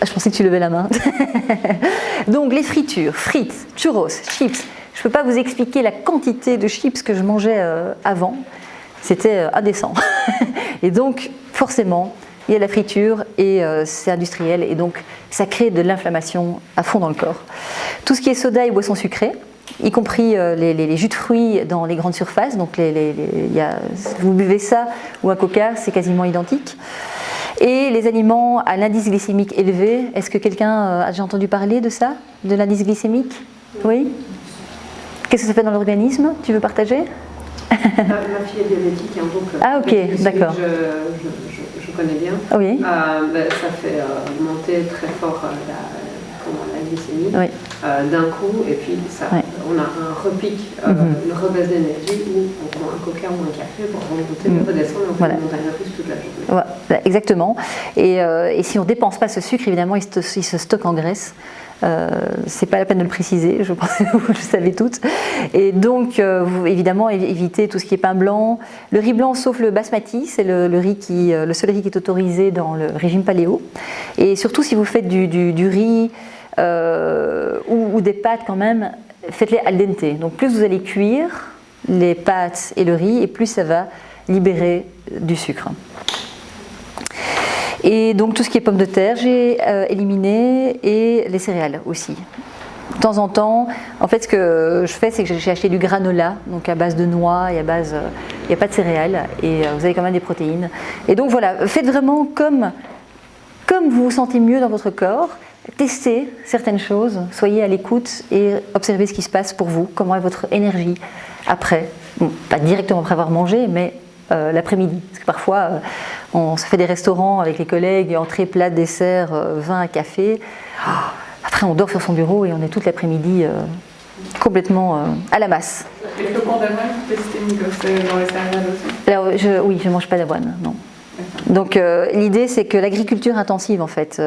Je pensais que tu levais la main. Donc les fritures, frites, churros, chips. Je ne peux pas vous expliquer la quantité de chips que je mangeais avant. C'était indécent. Et donc forcément, il y a la friture et c'est industriel. Et donc ça crée de l'inflammation à fond dans le corps. Tout ce qui est soda et boissons sucrées, y compris les jus de fruits dans les grandes surfaces. Donc vous buvez ça ou un coca, c'est quasiment identique. Et les aliments à l'indice glycémique élevé, est-ce que quelqu'un a déjà entendu parler de ça, de l'indice glycémique? Oui. Qu'est-ce que ça fait dans l'organisme? Tu veux partager? Ma fille est diabétique, hein, donc ah ok, d'accord. Je connais bien. Oui. Ça fait monter très fort la glycémie oui. D'un coup, et puis ça, oui. On a un repic, une rebaisse d'énergie où on prend un coca ou un café pour remonter, redescendre, et on fait une montagne russe toute la journée. Voilà, exactement. Et si on ne dépense pas ce sucre, évidemment, il se stocke en graisse. C'est pas la peine de le préciser, je pense que vous le savez toutes. Et donc, vous, évidemment, évitez tout ce qui est pain blanc. Le riz blanc, sauf le basmati, c'est le seul riz qui est autorisé dans le régime paléo. Et surtout, si vous faites du riz ou des pâtes quand même, faites-les al dente. Donc, plus vous allez cuire les pâtes et le riz, et plus ça va libérer du sucre. Et donc tout ce qui est pommes de terre, j'ai éliminé, et les céréales aussi. De temps en temps, en fait, ce que je fais, c'est que j'ai acheté du granola, donc à base de noix et il n'y a pas de céréales, et vous avez quand même des protéines. Et donc voilà, faites vraiment comme vous vous sentez mieux dans votre corps. Testez certaines choses, soyez à l'écoute et observez ce qui se passe pour vous, comment est votre énergie après. Bon, pas directement après avoir mangé, mais l'après-midi. Parce que parfois, on se fait des restaurants avec les collègues, entrée, plat, dessert, vin, café. Après, on dort sur son bureau et on est toute l'après-midi complètement à la masse. Les flocons d'avoine, vous testez dans les céréales aussi? Alors, oui, je ne mange pas d'avoine, non. Donc l'idée c'est que l'agriculture intensive en fait,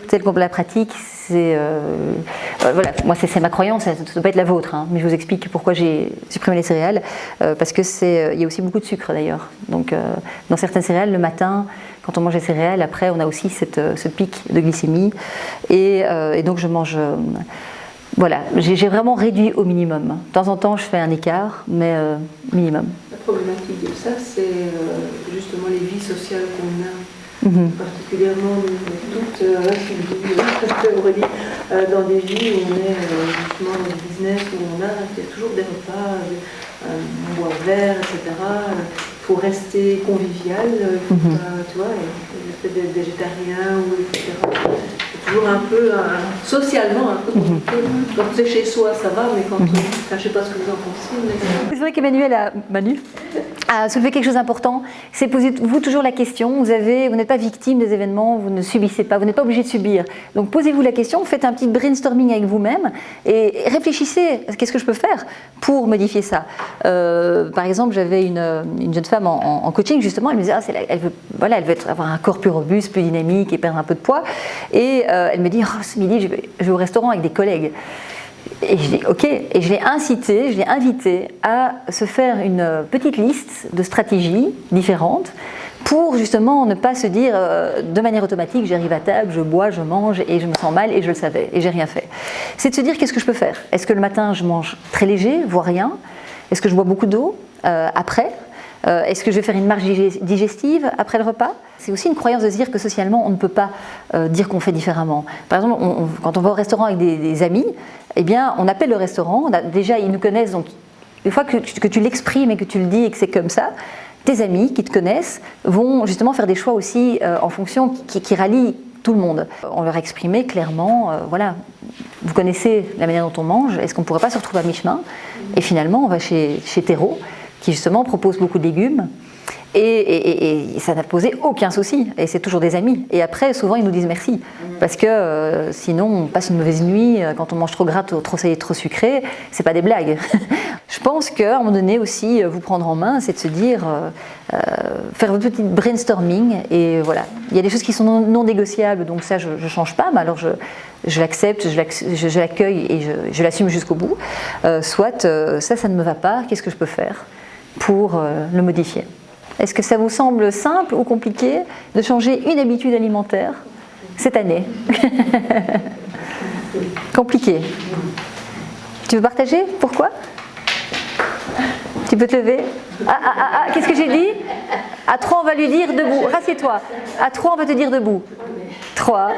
telle qu'on la pratique, c'est voilà, moi c'est ma croyance, ça ne doit pas être la vôtre, hein, mais je vous explique pourquoi j'ai supprimé les céréales, parce que il y a aussi beaucoup de sucre d'ailleurs. Donc dans certaines céréales le matin, quand on mange les céréales, après on a aussi ce pic de glycémie, et donc je mange. Voilà, j'ai vraiment réduit au minimum. De temps en temps je fais un écart, mais minimum. La problématique de ça, c'est justement les vies sociales qu'on a, particulièrement toutes, Aurélie, dans des vies où on est justement dans des business, où il y a toujours des repas, on boit vert, etc. Il faut rester convivial, tu vois, le fait d'être végétarien, etc. toujours un peu, socialement, un peu compliqué. Quand c'est chez soi, ça va, mais quand je ne sais pas ce que vous en pensez. Mais... C'est vrai qu'Emmanuel a soulevé quelque chose d'important, c'est posez-vous toujours la question, vous n'êtes pas victime des événements, vous ne subissez pas, vous n'êtes pas obligé de subir. Donc posez-vous la question, faites un petit brainstorming avec vous-même et réfléchissez, qu'est-ce que je peux faire pour modifier ça. Par exemple, j'avais une jeune femme en coaching, justement, elle me disait, elle veut avoir un corps plus robuste, plus dynamique et perdre un peu de poids. Et elle me dit, ce midi, je vais au restaurant avec des collègues. Et je dis ok, et je l'ai invité à se faire une petite liste de stratégies différentes pour justement ne pas se dire de manière automatique, j'arrive à table, je bois, je mange et je me sens mal et je le savais et j'ai rien fait. C'est de se dire qu'est-ce que je peux faire. Est-ce que le matin je mange très léger, voire rien? Est-ce que je bois beaucoup d'eau après? Est-ce que je vais faire une marche digestive après le repas? C'est aussi une croyance de se dire que socialement on ne peut pas dire qu'on fait différemment. Par exemple, quand on va au restaurant avec des amis, eh bien on appelle le restaurant, déjà ils nous connaissent, donc une fois que tu l'exprimes et que tu le dis et que c'est comme ça, tes amis qui te connaissent vont justement faire des choix aussi en fonction qui rallient tout le monde. On leur exprimait clairement, voilà, vous connaissez la manière dont on mange, est-ce qu'on ne pourrait pas se retrouver à mi-chemin? Et finalement on va chez Terreau, qui justement propose beaucoup de légumes et ça n'a posé aucun souci et c'est toujours des amis et après souvent ils nous disent merci parce que sinon on passe une mauvaise nuit quand on mange trop gras, trop salé, trop sucré, c'est pas des blagues. Je pense qu'à un moment donné aussi vous prendre en main, c'est de se dire faire votre petit brainstorming et voilà, il y a des choses qui sont non négociables donc ça je change pas, mais alors je l'accepte, je l'accueille et je l'assume jusqu'au bout. Soit ça ne me va pas, qu'est-ce que je peux faire pour le modifier? Est-ce que ça vous semble simple ou compliqué de changer une habitude alimentaire cette année? Compliqué. Tu veux partager? Pourquoi? Tu peux te lever? Qu'est-ce que j'ai dit? À 3, on va lui dire debout. Rassieds-toi. À 3, on va te dire debout. 3,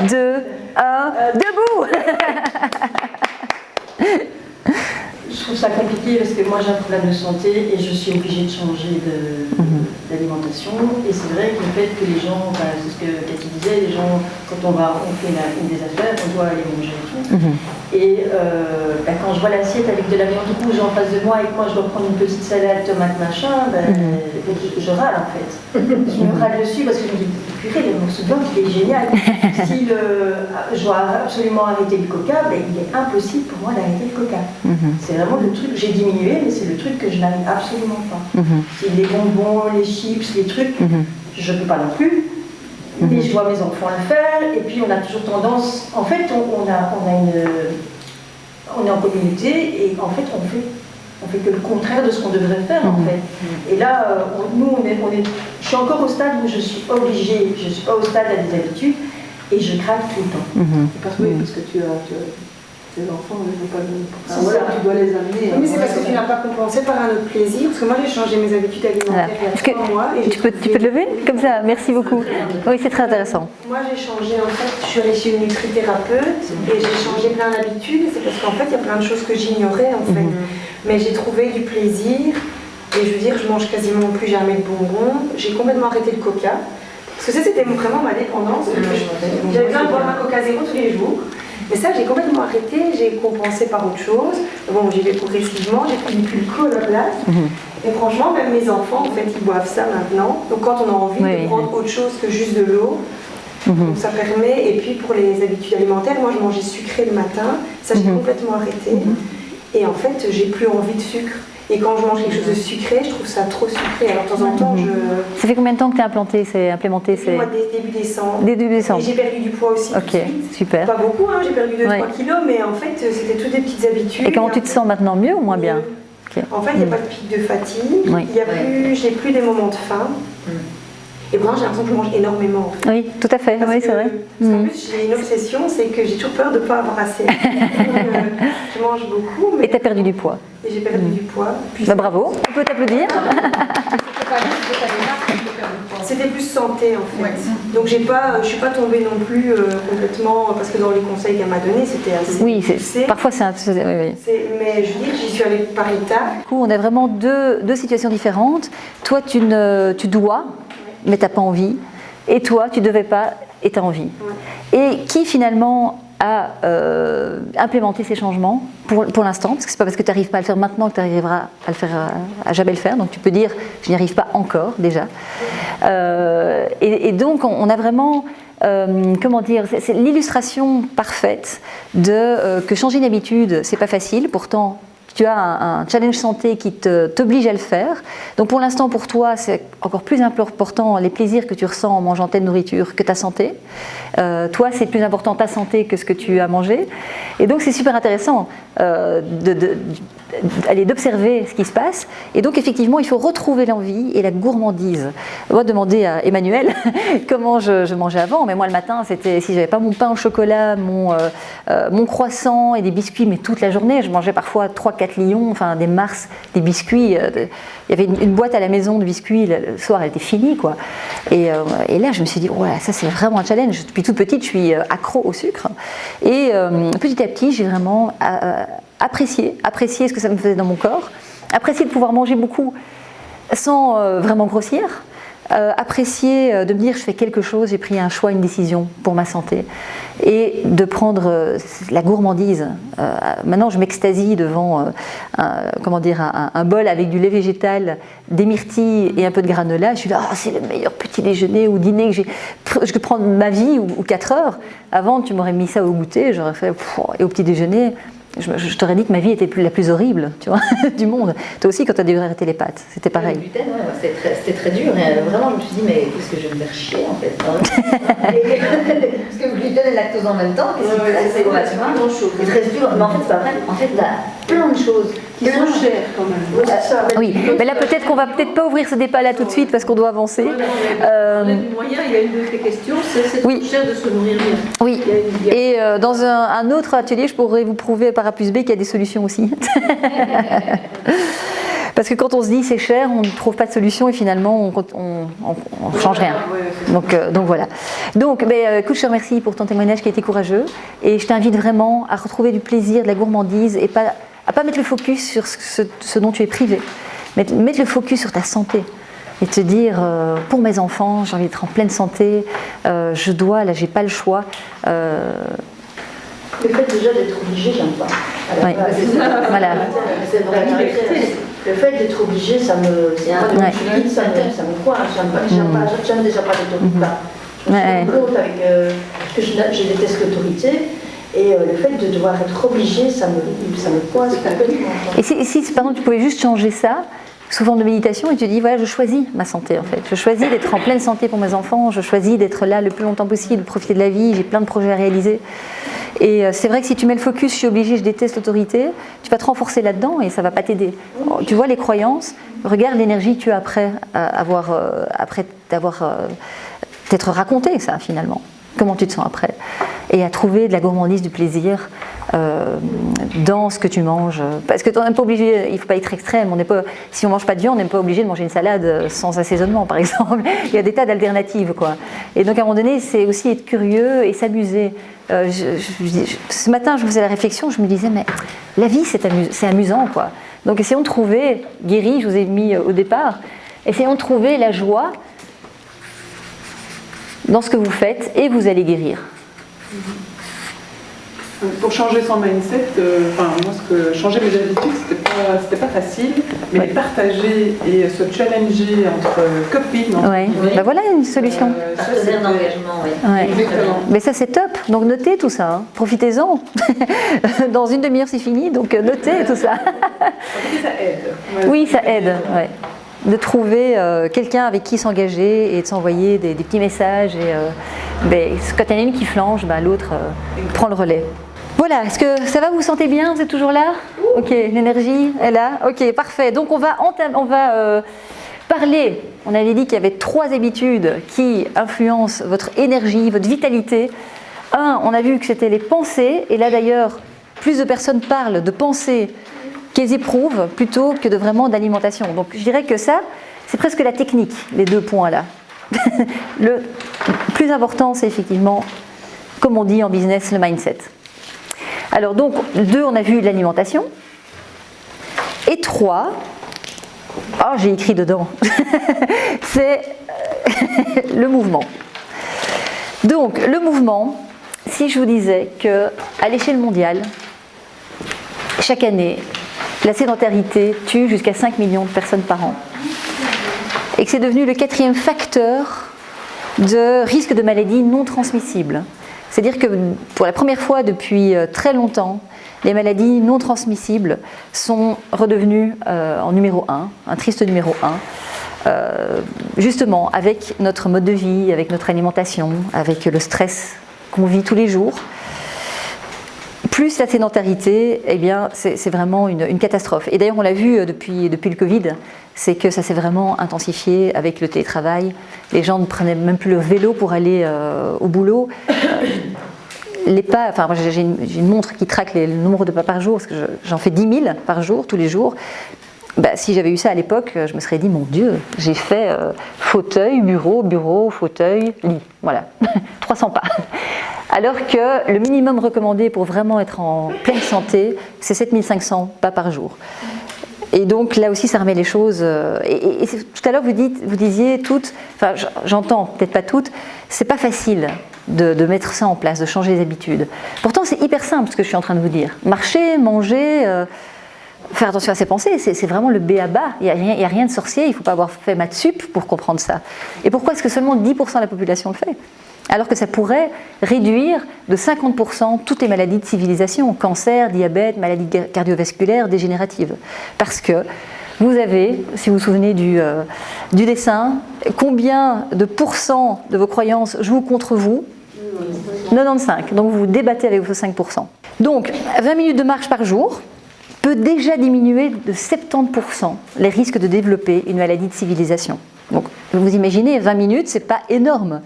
2, 1, debout. Je trouve ça compliqué parce que moi j'ai un problème de santé et je suis obligée de changer d'alimentation. Et c'est vrai que le fait que les gens, c'est ce que Cathy disait, les gens, quand on fait une des affaires, on doit aller manger et tout. Et quand je vois l'assiette avec de la viande rouge en face de moi et que moi je dois prendre une petite salade, tomate, machin, je râle en fait. Je me râle dessus parce que je me dis, purée, le morceau de viande il est génial. Si je dois absolument arrêter le coca, il est impossible pour moi d'arrêter le coca. C'est vraiment le truc, j'ai diminué, mais c'est le truc que je n'arrive absolument pas. C'est les bonbons, les chips, les trucs, je ne peux pas non plus. Et je vois mes enfants le faire, et puis on a toujours tendance, en fait, on est en communauté, et en fait, on fait que le contraire de ce qu'on devrait faire, en fait. Et là, je suis encore au stade où je suis obligée, je ne suis pas au stade à des habitudes, et je craque tout le temps. Parce que tu as tes enfants, ne vont pas tu dois les amener. Oui, mais c'est parce que tu n'as pas compensé par un autre plaisir. Parce que moi, j'ai changé mes habitudes alimentaires il y a 3 mois. Et tu peux te lever comme ça? Merci beaucoup. Oui, c'est très intéressant. Moi, j'ai changé, en fait, je suis allée chez une nutrithérapeute et j'ai changé plein d'habitudes. C'est parce qu'en fait, il y a plein de choses que j'ignorais, en fait. Mais j'ai trouvé du plaisir. Et je veux dire, je mange quasiment plus jamais de bonbons. J'ai complètement arrêté le coca. Parce que ça, c'était vraiment ma dépendance. J'avais besoin de boire un coca zéro tous les jours. Mais ça, j'ai complètement arrêté, j'ai compensé par autre chose. Bon, j'y vais progressivement, j'ai pris du pulco à la place. Et franchement, même mes enfants, en fait, ils boivent ça maintenant. Donc quand on a envie de prendre autre chose que juste de l'eau, donc ça permet. Et puis pour les habitudes alimentaires, moi je mangeais sucré le matin, ça j'ai complètement arrêté. Et en fait, j'ai plus envie de sucre. Et quand je mange quelque chose de sucré, je trouve ça trop sucré. Alors de temps en temps, Ça fait combien de temps que tu as implémenté Moi, début décembre. Début décembre. Et j'ai perdu du poids aussi. Ok, super. Pas beaucoup, hein, j'ai perdu 2-3 kilos, mais en fait, c'était toutes des petites habitudes. Et comment tu te sens maintenant, mieux ou moins bien? En fait, il n'y a pas de pic de fatigue, j'ai plus des moments de faim. Et vraiment, j'ai l'impression que je mange énormément. En fait. Oui, tout à fait, oui, c'est vrai. Parce qu'en plus, j'ai une obsession, c'est que j'ai toujours peur de ne pas avoir assez. Je mange beaucoup. Mais... Et tu as perdu du poids. Et j'ai perdu du poids. Bravo, on peut t'applaudir. C'était plus santé en fait. Donc je suis pas tombée non plus complètement, parce que dans les conseils qu'elle m'a donnés, c'était assez poussé. Parfois c'est Mais je veux dire, j'y suis allée par étapes. Du coup, on a vraiment deux situations différentes. Toi, tu dois, mais tu n'as pas envie. et toi, tu ne devais pas et tu as envie. Et qui finalement a implémenté ces changements pour l'instant, parce que ce n'est pas parce que tu n'arrives pas à le faire maintenant que tu arriveras à le faire, à jamais le faire, donc tu peux dire je n'y arrive pas encore déjà. Et donc on a vraiment, comment dire, c'est l'illustration parfaite de que changer une habitude, c'est pas facile, pourtant tu as un challenge santé qui t'oblige à le faire. Donc pour l'instant, pour toi, c'est encore plus important les plaisirs que tu ressens en mangeant telle nourriture que ta santé. Toi, c'est plus important ta santé que ce que tu as mangé. Et donc c'est super intéressant d'observer ce qui se passe. Et donc effectivement, il faut retrouver l'envie et la gourmandise. On va demander à Emmanuel comment je mangeais avant. Mais moi, le matin, c'était si j'avais pas mon pain au chocolat, mon croissant et des biscuits, mais toute la journée, je mangeais parfois 3-4 lions, enfin des Mars, des biscuits. Il y avait une boîte à la maison de biscuits, le soir elle était finie, quoi. Et là je me suis dit, ouais, ça c'est vraiment un challenge. Depuis toute petite je suis accro au sucre. Et petit à petit j'ai vraiment apprécié ce que ça me faisait dans mon corps, apprécié de pouvoir manger beaucoup sans vraiment grossir. Apprécier de me dire je fais quelque chose, j'ai pris un choix, une décision pour ma santé et de prendre la gourmandise. Maintenant je m'extasie devant un bol avec du lait végétal, des myrtilles et un peu de granola. Je suis là, oh, c'est le meilleur petit déjeuner ou dîner que je peux prendre ma vie ou 4 heures. Avant tu m'aurais mis ça au goûter, j'aurais fait et au petit déjeuner. Je t'aurais dit que ma vie était la plus horrible, tu vois, du monde. Toi aussi, quand tu as dû arrêter les pâtes, c'était pareil. Le gluten, ouais, c'était très dur. Et vraiment, je me suis dit, mais qu'est-ce que je vais me faire chier, en fait. Parce que le gluten et le lactose en même temps, c'est relativement grand-chose. Mais en fait, c'est pas vrai. En fait, il y a plein de choses qui sont chères, quand même. Oui, mais là, peut-être qu'on va peut-être pas ouvrir ce débat-là tout de suite, parce qu'on doit avancer. Du moyen, il y a une de tes questions, c'est trop cher de se nourrir bien. Oui, et dans un autre atelier, je pourrais vous prouver par A plus B qu'il y a des solutions aussi. Parce que quand on se dit c'est cher, on ne trouve pas de solution et finalement on ne change rien. Donc voilà. Donc écoute, je te remercie pour ton témoignage qui a été courageux et je t'invite vraiment à retrouver du plaisir, de la gourmandise et à pas mettre le focus sur ce dont tu es privé. Mettre le focus sur ta santé. Et te dire, pour mes enfants, j'ai envie d'être en pleine santé, j'ai pas le choix. Le fait déjà d'être obligé, j'aime pas. Oui. Voilà. C'est vraiment le fait d'être obligé, ça me. Ça me quoi. J'aime déjà pas l'autorité. Je me suis compte avec. Parce que je déteste l'autorité. Et le fait de devoir être obligé, ça me coince complètement. Et si par exemple tu pouvais juste changer ça sous forme de méditation et tu dis voilà, je choisis ma santé en fait, je choisis d'être en pleine santé pour mes enfants, je choisis d'être là le plus longtemps possible, de profiter de la vie, j'ai plein de projets à réaliser. Et c'est vrai que si tu mets le focus, je suis obligée, je déteste l'autorité, tu vas te renforcer là-dedans et ça va pas t'aider. Tu vois les croyances, regarde l'énergie que tu as après t'être raconté ça finalement. Comment tu te sens après? Et à trouver de la gourmandise, du plaisir dans ce que tu manges. Parce que tu n'es pas obligé, il ne faut pas être extrême. Si on ne mange pas de viande, on n'est pas obligé de manger une salade sans assaisonnement, par exemple. Il y a des tas d'alternatives, quoi. Et donc, à un moment donné, c'est aussi être curieux et s'amuser. Ce matin, je faisais la réflexion, je me disais, mais la vie, c'est amusant, quoi. Donc, essayons de trouver, Guéri, je vous ai mis au départ, essayons de trouver la joie dans ce que vous faites et vous allez guérir. Pour changer son mindset, changer mes habitudes, c'était pas facile, mais les partager et se challenger entre copines. Voilà une solution. Partenaire d'engagement, oui. Exactement. Mais ça c'est top, donc notez tout ça, hein. Profitez-en. Dans une demi-heure c'est fini, donc notez tout ça. Ça aide. Oui, ça aide. Ouais. De trouver quelqu'un avec qui s'engager et de s'envoyer des petits messages. Et quand il y en a une qui flanche, l'autre prend le relais. Voilà, est-ce que ça va, vous vous sentez bien? Vous êtes toujours là? Ok, l'énergie est là? Ok, parfait. Donc on va parler, on avait dit qu'il y avait 3 habitudes qui influencent votre énergie, votre vitalité. On a vu que c'était les pensées, et là d'ailleurs, plus de personnes parlent de pensées qu'elles éprouvent plutôt que de vraiment d'alimentation. Donc je dirais que ça, c'est presque la technique, les 2 points là. Le plus important, c'est effectivement, comme on dit en business, le mindset. Alors donc, 2, on a vu l'alimentation. Et 3, j'ai écrit dedans, c'est le mouvement. Donc, le mouvement, si je vous disais qu'à l'échelle mondiale, chaque année, la sédentarité tue jusqu'à 5 millions de personnes par an, et que c'est devenu le 4e facteur de risque de maladies non transmissibles. C'est-à-dire que pour la première fois depuis très longtemps, les maladies non transmissibles sont redevenues en numéro 1, un triste numéro 1, justement avec notre mode de vie, avec notre alimentation, avec le stress qu'on vit tous les jours. Plus la sédentarité, eh bien, c'est vraiment une catastrophe. Et d'ailleurs, on l'a vu depuis le Covid, c'est que ça s'est vraiment intensifié avec le télétravail. Les gens ne prenaient même plus le vélo pour aller au boulot. Les pas, enfin, moi, j'ai une montre qui traque le nombre de pas par jour, parce que j'en fais 10 000 par jour, tous les jours. Bah, si j'avais eu ça à l'époque, je me serais dit, mon Dieu, j'ai fait fauteuil, bureau, fauteuil, lit. Voilà, 300 pas. Alors que le minimum recommandé pour vraiment être en pleine santé, c'est 7500 pas par jour. Et donc là aussi, ça remet les choses. Et tout à l'heure, vous disiez toutes, enfin j'entends, peut-être pas toutes, c'est pas facile de mettre ça en place, de changer les habitudes. Pourtant, c'est hyper simple ce que je suis en train de vous dire. Marcher, manger, faire attention à ses pensées, c'est vraiment le b.a.-ba. Il n'y a rien de sorcier, il ne faut pas avoir fait maths sup pour comprendre ça. Et pourquoi est-ce que seulement 10% de la population le fait ? Alors que ça pourrait réduire de 50% toutes les maladies de civilisation, cancer, diabète, maladies cardiovasculaires, dégénératives. Parce que vous avez, si vous vous souvenez du dessin, combien de pourcents de vos croyances jouent contre vous ? 95. Donc vous vous débattez avec vos 5%. Donc 20 minutes de marche par jour peut déjà diminuer de 70% les risques de développer une maladie de civilisation. Donc vous imaginez, 20 minutes, c'est pas énorme.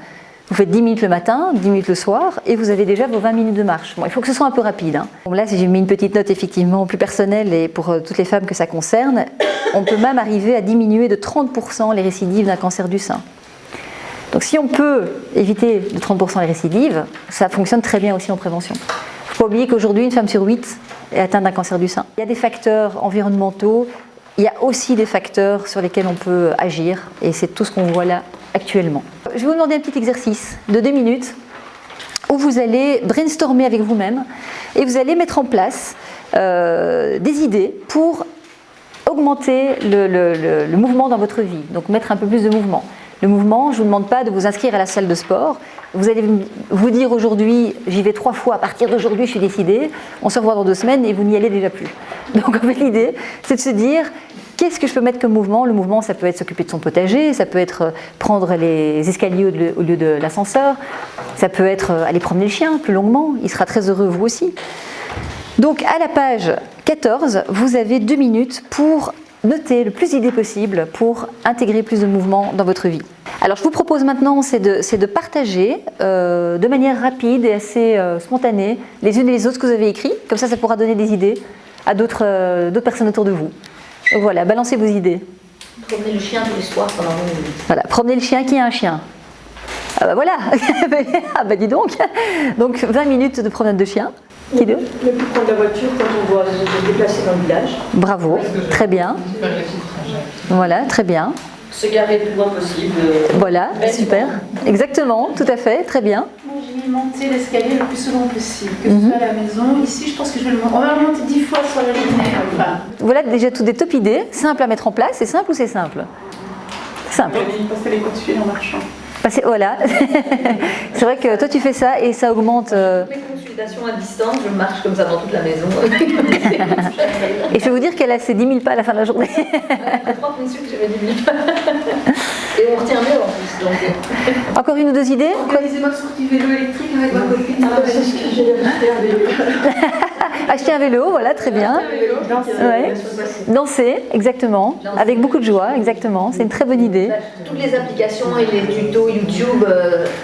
Vous faites 10 minutes le matin, 10 minutes le soir, et vous avez déjà vos 20 minutes de marche. Bon, il faut que ce soit un peu rapide. Hein. Bon, là, si j'ai mis une petite note effectivement plus personnelle, et pour toutes les femmes que ça concerne, on peut même arriver à diminuer de 30% les récidives d'un cancer du sein. Donc si on peut éviter de 30% les récidives, ça fonctionne très bien aussi en prévention. Il ne faut pas oublier qu'aujourd'hui, une femme sur 8 est atteinte d'un cancer du sein. Il y a des facteurs environnementaux, il y a aussi des facteurs sur lesquels on peut agir, et c'est tout ce qu'on voit là actuellement. Je vais vous demander un petit exercice de 2 minutes où vous allez brainstormer avec vous-même et vous allez mettre en place des idées pour augmenter le mouvement dans votre vie, donc mettre un peu plus de mouvement. Le mouvement, je ne vous demande pas de vous inscrire à la salle de sport. Vous allez vous dire aujourd'hui, j'y vais 3 fois, à partir d'aujourd'hui je suis décidée, on se revoit dans 2 semaines et vous n'y allez déjà plus. Donc en fait l'idée, c'est de se dire, qu'est-ce que je peux mettre comme mouvement ? Le mouvement, ça peut être s'occuper de son potager, ça peut être prendre les escaliers au lieu de l'ascenseur, ça peut être aller promener le chien plus longuement, il sera très heureux vous aussi. Donc à la page 14, vous avez 2 minutes pour noter le plus d'idées possible pour intégrer plus de mouvement dans votre vie. Alors je vous propose maintenant, c'est de partager de manière rapide et assez spontanée les unes et les autres ce que vous avez écrit, comme ça pourra donner des idées à d'autres personnes autour de vous. Donc voilà, balancez vos idées. Promener le chien tous les soirs pendant 20 minutes. Voilà, promener le chien, qui a un chien ? Ah bah voilà. Ah bah dis donc. Donc 20 minutes de promenade de chien. Qui d'autre ? Ne plus prendre la voiture quand on doit se déplacer dans le village. Bravo, très bien. Voilà, très bien. Se garer le plus loin possible. Voilà, super. Exactement, tout à fait, très bien. Moi, j'ai mis monter l'escalier le plus souvent possible, que ce soit à la maison. Ici, je pense que je vais le monter. On va le monter 10 fois sur la journée. Enfin. Voilà déjà toutes des top idées, simple à mettre en place. C'est simple ou c'est simple ? Simple. Passer les coups de fil en marchant. Voilà. C'est vrai que toi tu fais ça et ça augmente. Mes consultations à distance, je marche comme ça dans toute la maison. Et je vais vous dire qu'elle a ses 10 000 pas à la fin de la journée. Après 3 consultes, j'ai mes 10 000 pas. Et on retient mieux en plus. Donc. Encore une ou 2 idées ? Organiser ma sortie vélo électrique avec ma copine. Ah, c'est ce que j'ai acheté un vélo. Acheter un vélo, voilà, très bien. Ouais. Danser, exactement. Danser. Avec beaucoup de joie, exactement. C'est une très bonne idée. Toutes les applications et les tutos YouTube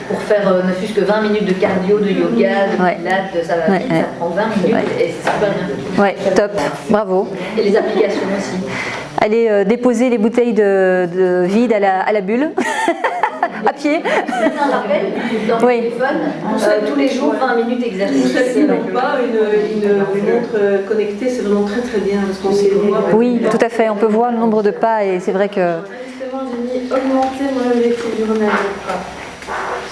pour faire ne fût-ce que 20 minutes de cardio, de yoga, de pilates, ça va vite, ça prend 20 minutes et c'est super bien. Ouais, top, bravo. Et les applications aussi. Allez déposer les bouteilles de vide à la bulle, à pied. C'est un rappel dans le téléphone, tous les jours 20 minutes d'exercice. Vous savez pas, une montre connectée, c'est vraiment très très bien parce qu'on sait voir. Oui, tout à fait, on peut voir le nombre de pas et c'est vrai que... Justement, j'ai mis augmenter mon objectif journalier.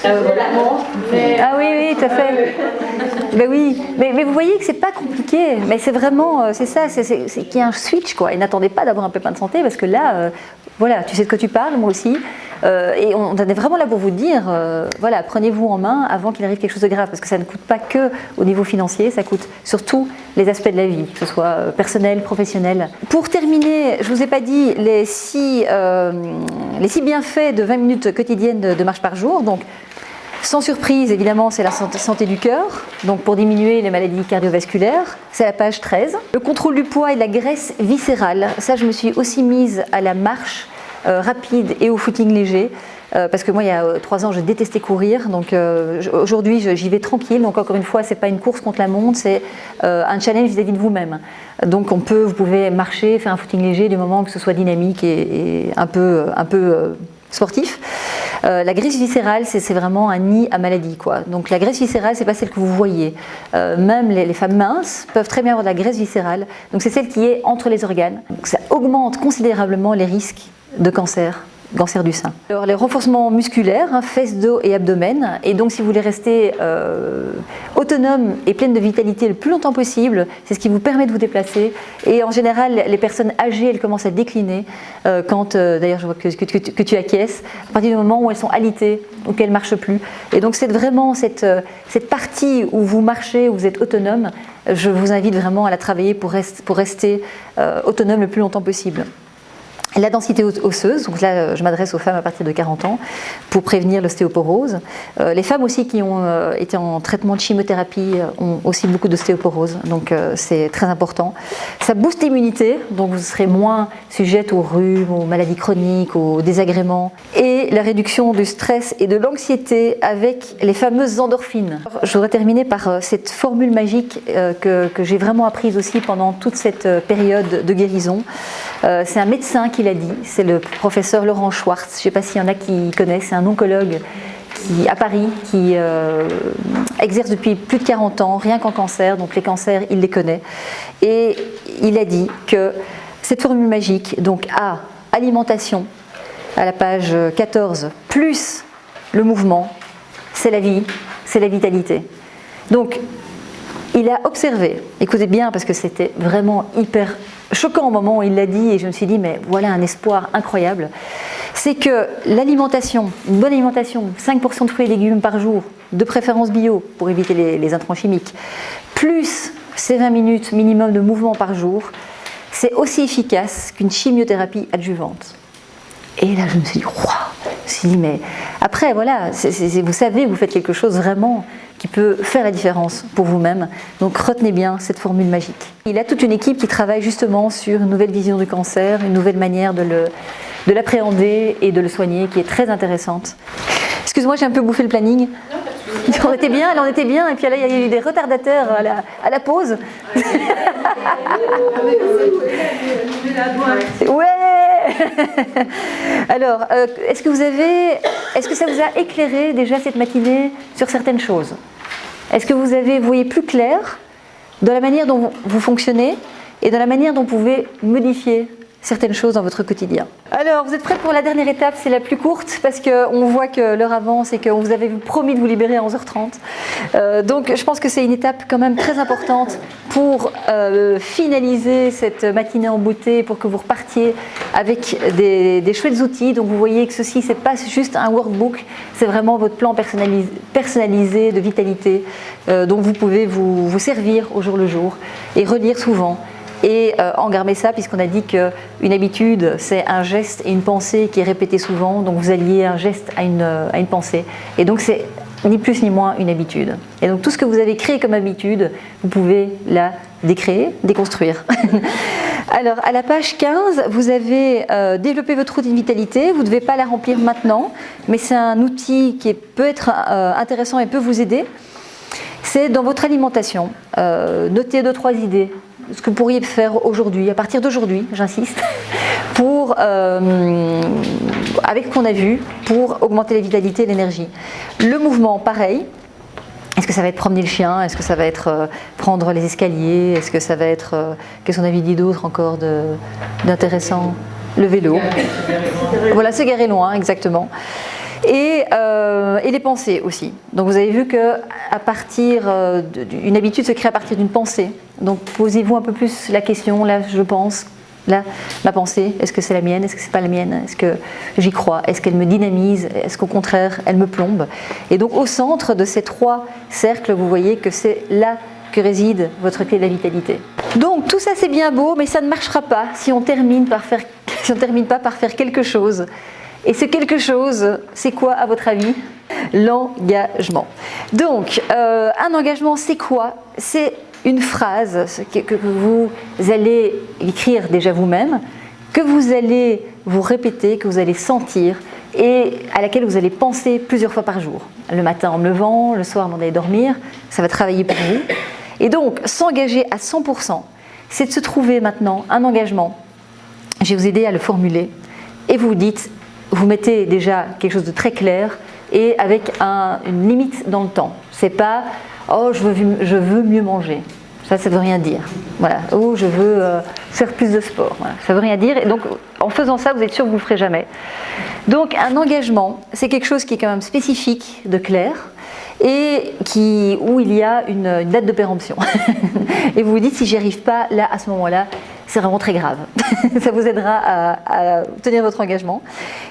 Ah oui, oui, tout à fait. Ben oui, mais vous voyez que c'est pas compliqué, mais c'est vraiment, c'est ça, c'est qu'il y a un switch, quoi. Et n'attendez pas d'avoir un pépin de santé, parce que là, voilà, tu sais de quoi tu parles, moi aussi, et on est vraiment là pour vous dire, voilà, prenez-vous en main avant qu'il arrive quelque chose de grave, parce que ça ne coûte pas que au niveau financier, ça coûte surtout les aspects de la vie, que ce soit personnel, professionnel. Pour terminer, je vous ai pas dit les 6 bienfaits de 20 minutes quotidiennes de marche par jour, donc sans surprise, évidemment, c'est la santé du cœur, donc pour diminuer les maladies cardiovasculaires, c'est la page 13. Le contrôle du poids et de la graisse viscérale, ça je me suis aussi mise à la marche rapide et au footing léger, parce que moi il y a 3 ans je détestais courir, donc aujourd'hui j'y vais tranquille, donc encore une fois c'est pas une course contre la montre, c'est un challenge vis-à-vis de vous-même. Donc vous pouvez marcher, faire un footing léger du moment que ce soit dynamique et un peu sportif. La graisse viscérale, c'est vraiment un nid à maladie, quoi. Donc la graisse viscérale, c'est pas celle que vous voyez. Même les femmes minces peuvent très bien avoir de la graisse viscérale. Donc c'est celle qui est entre les organes. Donc ça augmente considérablement les risques de cancer du sein. Alors les renforcements musculaires, fesses, dos et abdomen. Et donc si vous voulez rester autonome et pleine de vitalité le plus longtemps possible, c'est ce qui vous permet de vous déplacer. Et en général, les personnes âgées, elles commencent à décliner quand, d'ailleurs je vois que tu acquiesces, à partir du moment où elles sont alitées ou qu'elles ne marchent plus. Et donc c'est vraiment cette partie où vous marchez, où vous êtes autonome, je vous invite vraiment à la travailler pour rester autonome le plus longtemps possible. La densité osseuse, donc là je m'adresse aux femmes à partir de 40 ans pour prévenir l'ostéoporose. Les femmes aussi qui ont été en traitement de chimiothérapie ont aussi beaucoup d'ostéoporose, donc c'est très important. Ça booste l'immunité, donc vous serez moins sujette aux rhumes, aux maladies chroniques, aux désagréments. Et la réduction du stress et de l'anxiété avec les fameuses endorphines. Je voudrais terminer par cette formule magique que j'ai vraiment apprise aussi pendant toute cette période de guérison. C'est un médecin qui l'a dit, c'est le professeur Laurent Schwartz, je ne sais pas s'il y en a qui connaissent, c'est un oncologue à Paris qui exerce depuis plus de 40 ans, rien qu'en cancer, donc les cancers, il les connaît. Et il a dit que cette formule magique, donc alimentation, à la page 14, plus le mouvement, c'est la vie, c'est la vitalité. Donc, il a observé, écoutez bien parce que c'était vraiment hyper choquant au moment où il l'a dit et je me suis dit mais voilà un espoir incroyable, c'est que l'alimentation, une bonne alimentation, 5% de fruits et légumes par jour, de préférence bio pour éviter les intrants chimiques, plus ces 20 minutes minimum de mouvement par jour, c'est aussi efficace qu'une chimiothérapie adjuvante. Et là je me suis dit waouh, je me suis dit mais après voilà, vous savez, vous faites quelque chose vraiment qui peut faire la différence pour vous-même. Donc retenez bien cette formule magique. Il a toute une équipe qui travaille justement sur une nouvelle vision du cancer, une nouvelle manière de l'appréhender et de le soigner qui est très intéressante. Excuse-moi, j'ai un peu bouffé le planning. On était bien, et puis là il y a eu des retardateurs à la pause. Ouais. Alors, est-ce que ça vous a éclairé déjà cette matinée sur certaines choses? Est-ce que vous voyez plus clair dans la manière dont vous fonctionnez et dans la manière dont vous pouvez modifier certaines choses dans votre quotidien? Alors, vous êtes prêts pour la dernière étape, c'est la plus courte parce qu'on voit que l'heure avance et qu'on vous avait promis de vous libérer à 11h30. Donc, je pense que c'est une étape quand même très importante pour finaliser cette matinée en beauté, pour que vous repartiez avec des chouettes outils. Donc, vous voyez que ceci, c'est pas juste un workbook, c'est vraiment votre plan personnalisé de vitalité dont vous pouvez vous servir au jour le jour et relire souvent. Et engarmer ça, puisqu'on a dit qu'une habitude, c'est un geste et une pensée qui est répétée souvent. Donc vous alliez un geste à une pensée. Et donc c'est ni plus ni moins une habitude. Et donc tout ce que vous avez créé comme habitude, vous pouvez la décréer, déconstruire. Alors à la page 15, vous avez développé votre routine vitalité. Vous ne devez pas la remplir maintenant, mais c'est un outil qui peut être intéressant et peut vous aider. C'est dans votre alimentation. Notez 2-3 idées. Ce que vous pourriez faire aujourd'hui, à partir d'aujourd'hui, j'insiste, pour, avec ce qu'on a vu, pour augmenter la vitalité et l'énergie. Le mouvement, pareil. Est-ce que ça va être promener le chien? Est-ce que ça va être prendre les escaliers? Est-ce que ça va être, qu'est-ce qu'on avait dit d'autre encore d'intéressant? Le vélo. Voilà, se garer loin, exactement. Et les pensées aussi. Donc vous avez vu qu'à partir d'une habitude se crée à partir d'une pensée. Donc posez-vous un peu plus la question, là je pense, là ma pensée, est-ce que c'est la mienne, est-ce que c'est pas la mienne, est-ce que j'y crois, est-ce qu'elle me dynamise, est-ce qu'au contraire elle me plombe. Et donc au centre de ces 3 cercles, vous voyez que c'est là que réside votre clé de la vitalité. Donc tout ça c'est bien beau, mais ça ne marchera pas si on termine pas par faire quelque chose. Et ce quelque chose, c'est quoi à votre avis? L'engagement. Donc un engagement c'est quoi? C'est une phrase que vous allez écrire déjà vous-même, que vous allez vous répéter, que vous allez sentir et à laquelle vous allez penser plusieurs fois par jour. Le matin en me levant, le soir avant d'aller dormir, ça va travailler pour vous. Et donc, s'engager à 100%, c'est de se trouver maintenant un engagement. Je vais vous aider à le formuler. Et vous dites, vous mettez déjà quelque chose de très clair et avec une limite dans le temps. C'est pas « oh, je veux mieux manger ». Ça ne veut rien dire. Voilà. Ou je veux faire plus de sport. Voilà. Ça ne veut rien dire. Et donc, en faisant ça, vous êtes sûr que vous ne le ferez jamais. Donc, un engagement, c'est quelque chose qui est quand même spécifique, de clair, et où il y a une date de péremption. Et vous vous dites, si j'y arrive pas, là, à ce moment-là, c'est vraiment très grave. Ça vous aidera à tenir votre engagement.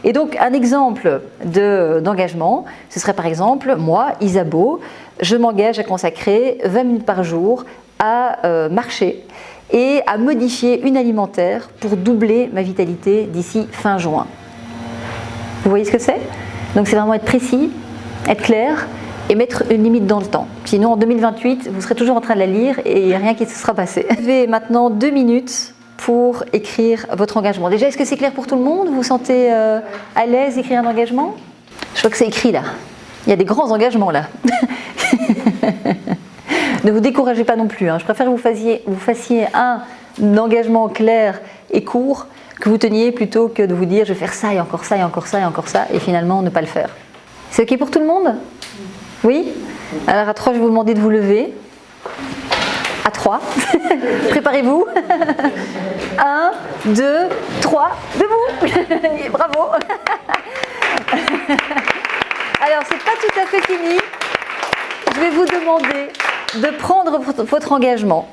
Et donc, un exemple d'engagement, ce serait par exemple, moi, Isabeau, je m'engage à consacrer 20 minutes par jour à marcher et à modifier une alimentaire pour doubler ma vitalité d'ici fin juin. Vous voyez ce que c'est? Donc c'est vraiment être précis, être clair et mettre une limite dans le temps. Sinon en 2028, vous serez toujours en train de la lire et il n'y a rien qui se sera passé. Vous avez maintenant 2 minutes pour écrire votre engagement. Déjà, est-ce que c'est clair pour tout le monde? Vous vous sentez à l'aise d'écrire un engagement? Je vois que c'est écrit là. Il y a des grands engagements là. Ne vous découragez pas non plus. Je préfère que vous fassiez un engagement clair et court que vous teniez plutôt que de vous dire je vais faire ça et encore ça et encore ça et encore ça et finalement ne pas le faire. C'est ok pour tout le monde? Oui? Alors à 3, je vais vous demander de vous lever. À 3. Préparez-vous. 1, 2, 3. Debout. Bravo. Alors c'est pas tout à fait fini. Je vais vous demander de prendre votre engagement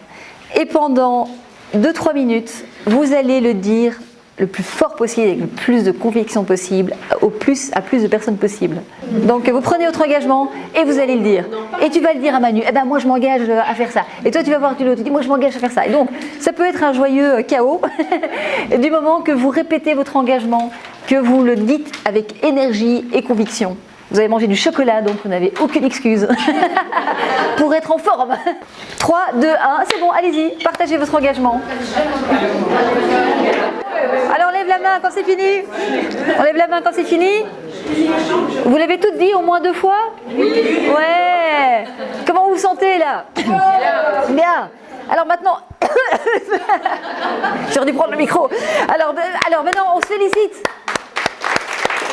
et pendant 2-3 minutes, vous allez le dire le plus fort possible, avec le plus de conviction possible, à plus de personnes possible. Donc vous prenez votre engagement et vous allez le dire. Et tu vas le dire à Manu, eh ben moi je m'engage à faire ça. Et toi tu vas voir, tu dis moi je m'engage à faire ça. Et donc ça peut être un joyeux chaos du moment que vous répétez votre engagement, que vous le dites avec énergie et conviction. Vous avez mangé du chocolat, donc vous n'avez aucune excuse pour être en forme. 3, 2, 1, c'est bon, allez-y, partagez votre engagement. Alors, on lève la main quand c'est fini. On lève la main quand c'est fini. Vous l'avez toutes dit au moins 2 fois? Oui. Ouais. Comment vous vous sentez là? Bien. Alors maintenant, j'aurais dû prendre le micro. Alors maintenant, on se félicite.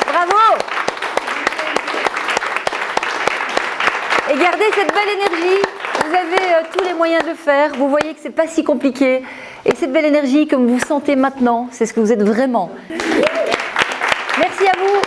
Bravo. Et gardez cette belle énergie, vous avez tous les moyens de le faire, vous voyez que c'est pas si compliqué. Et cette belle énergie, comme vous sentez maintenant, c'est ce que vous êtes vraiment. Merci à vous.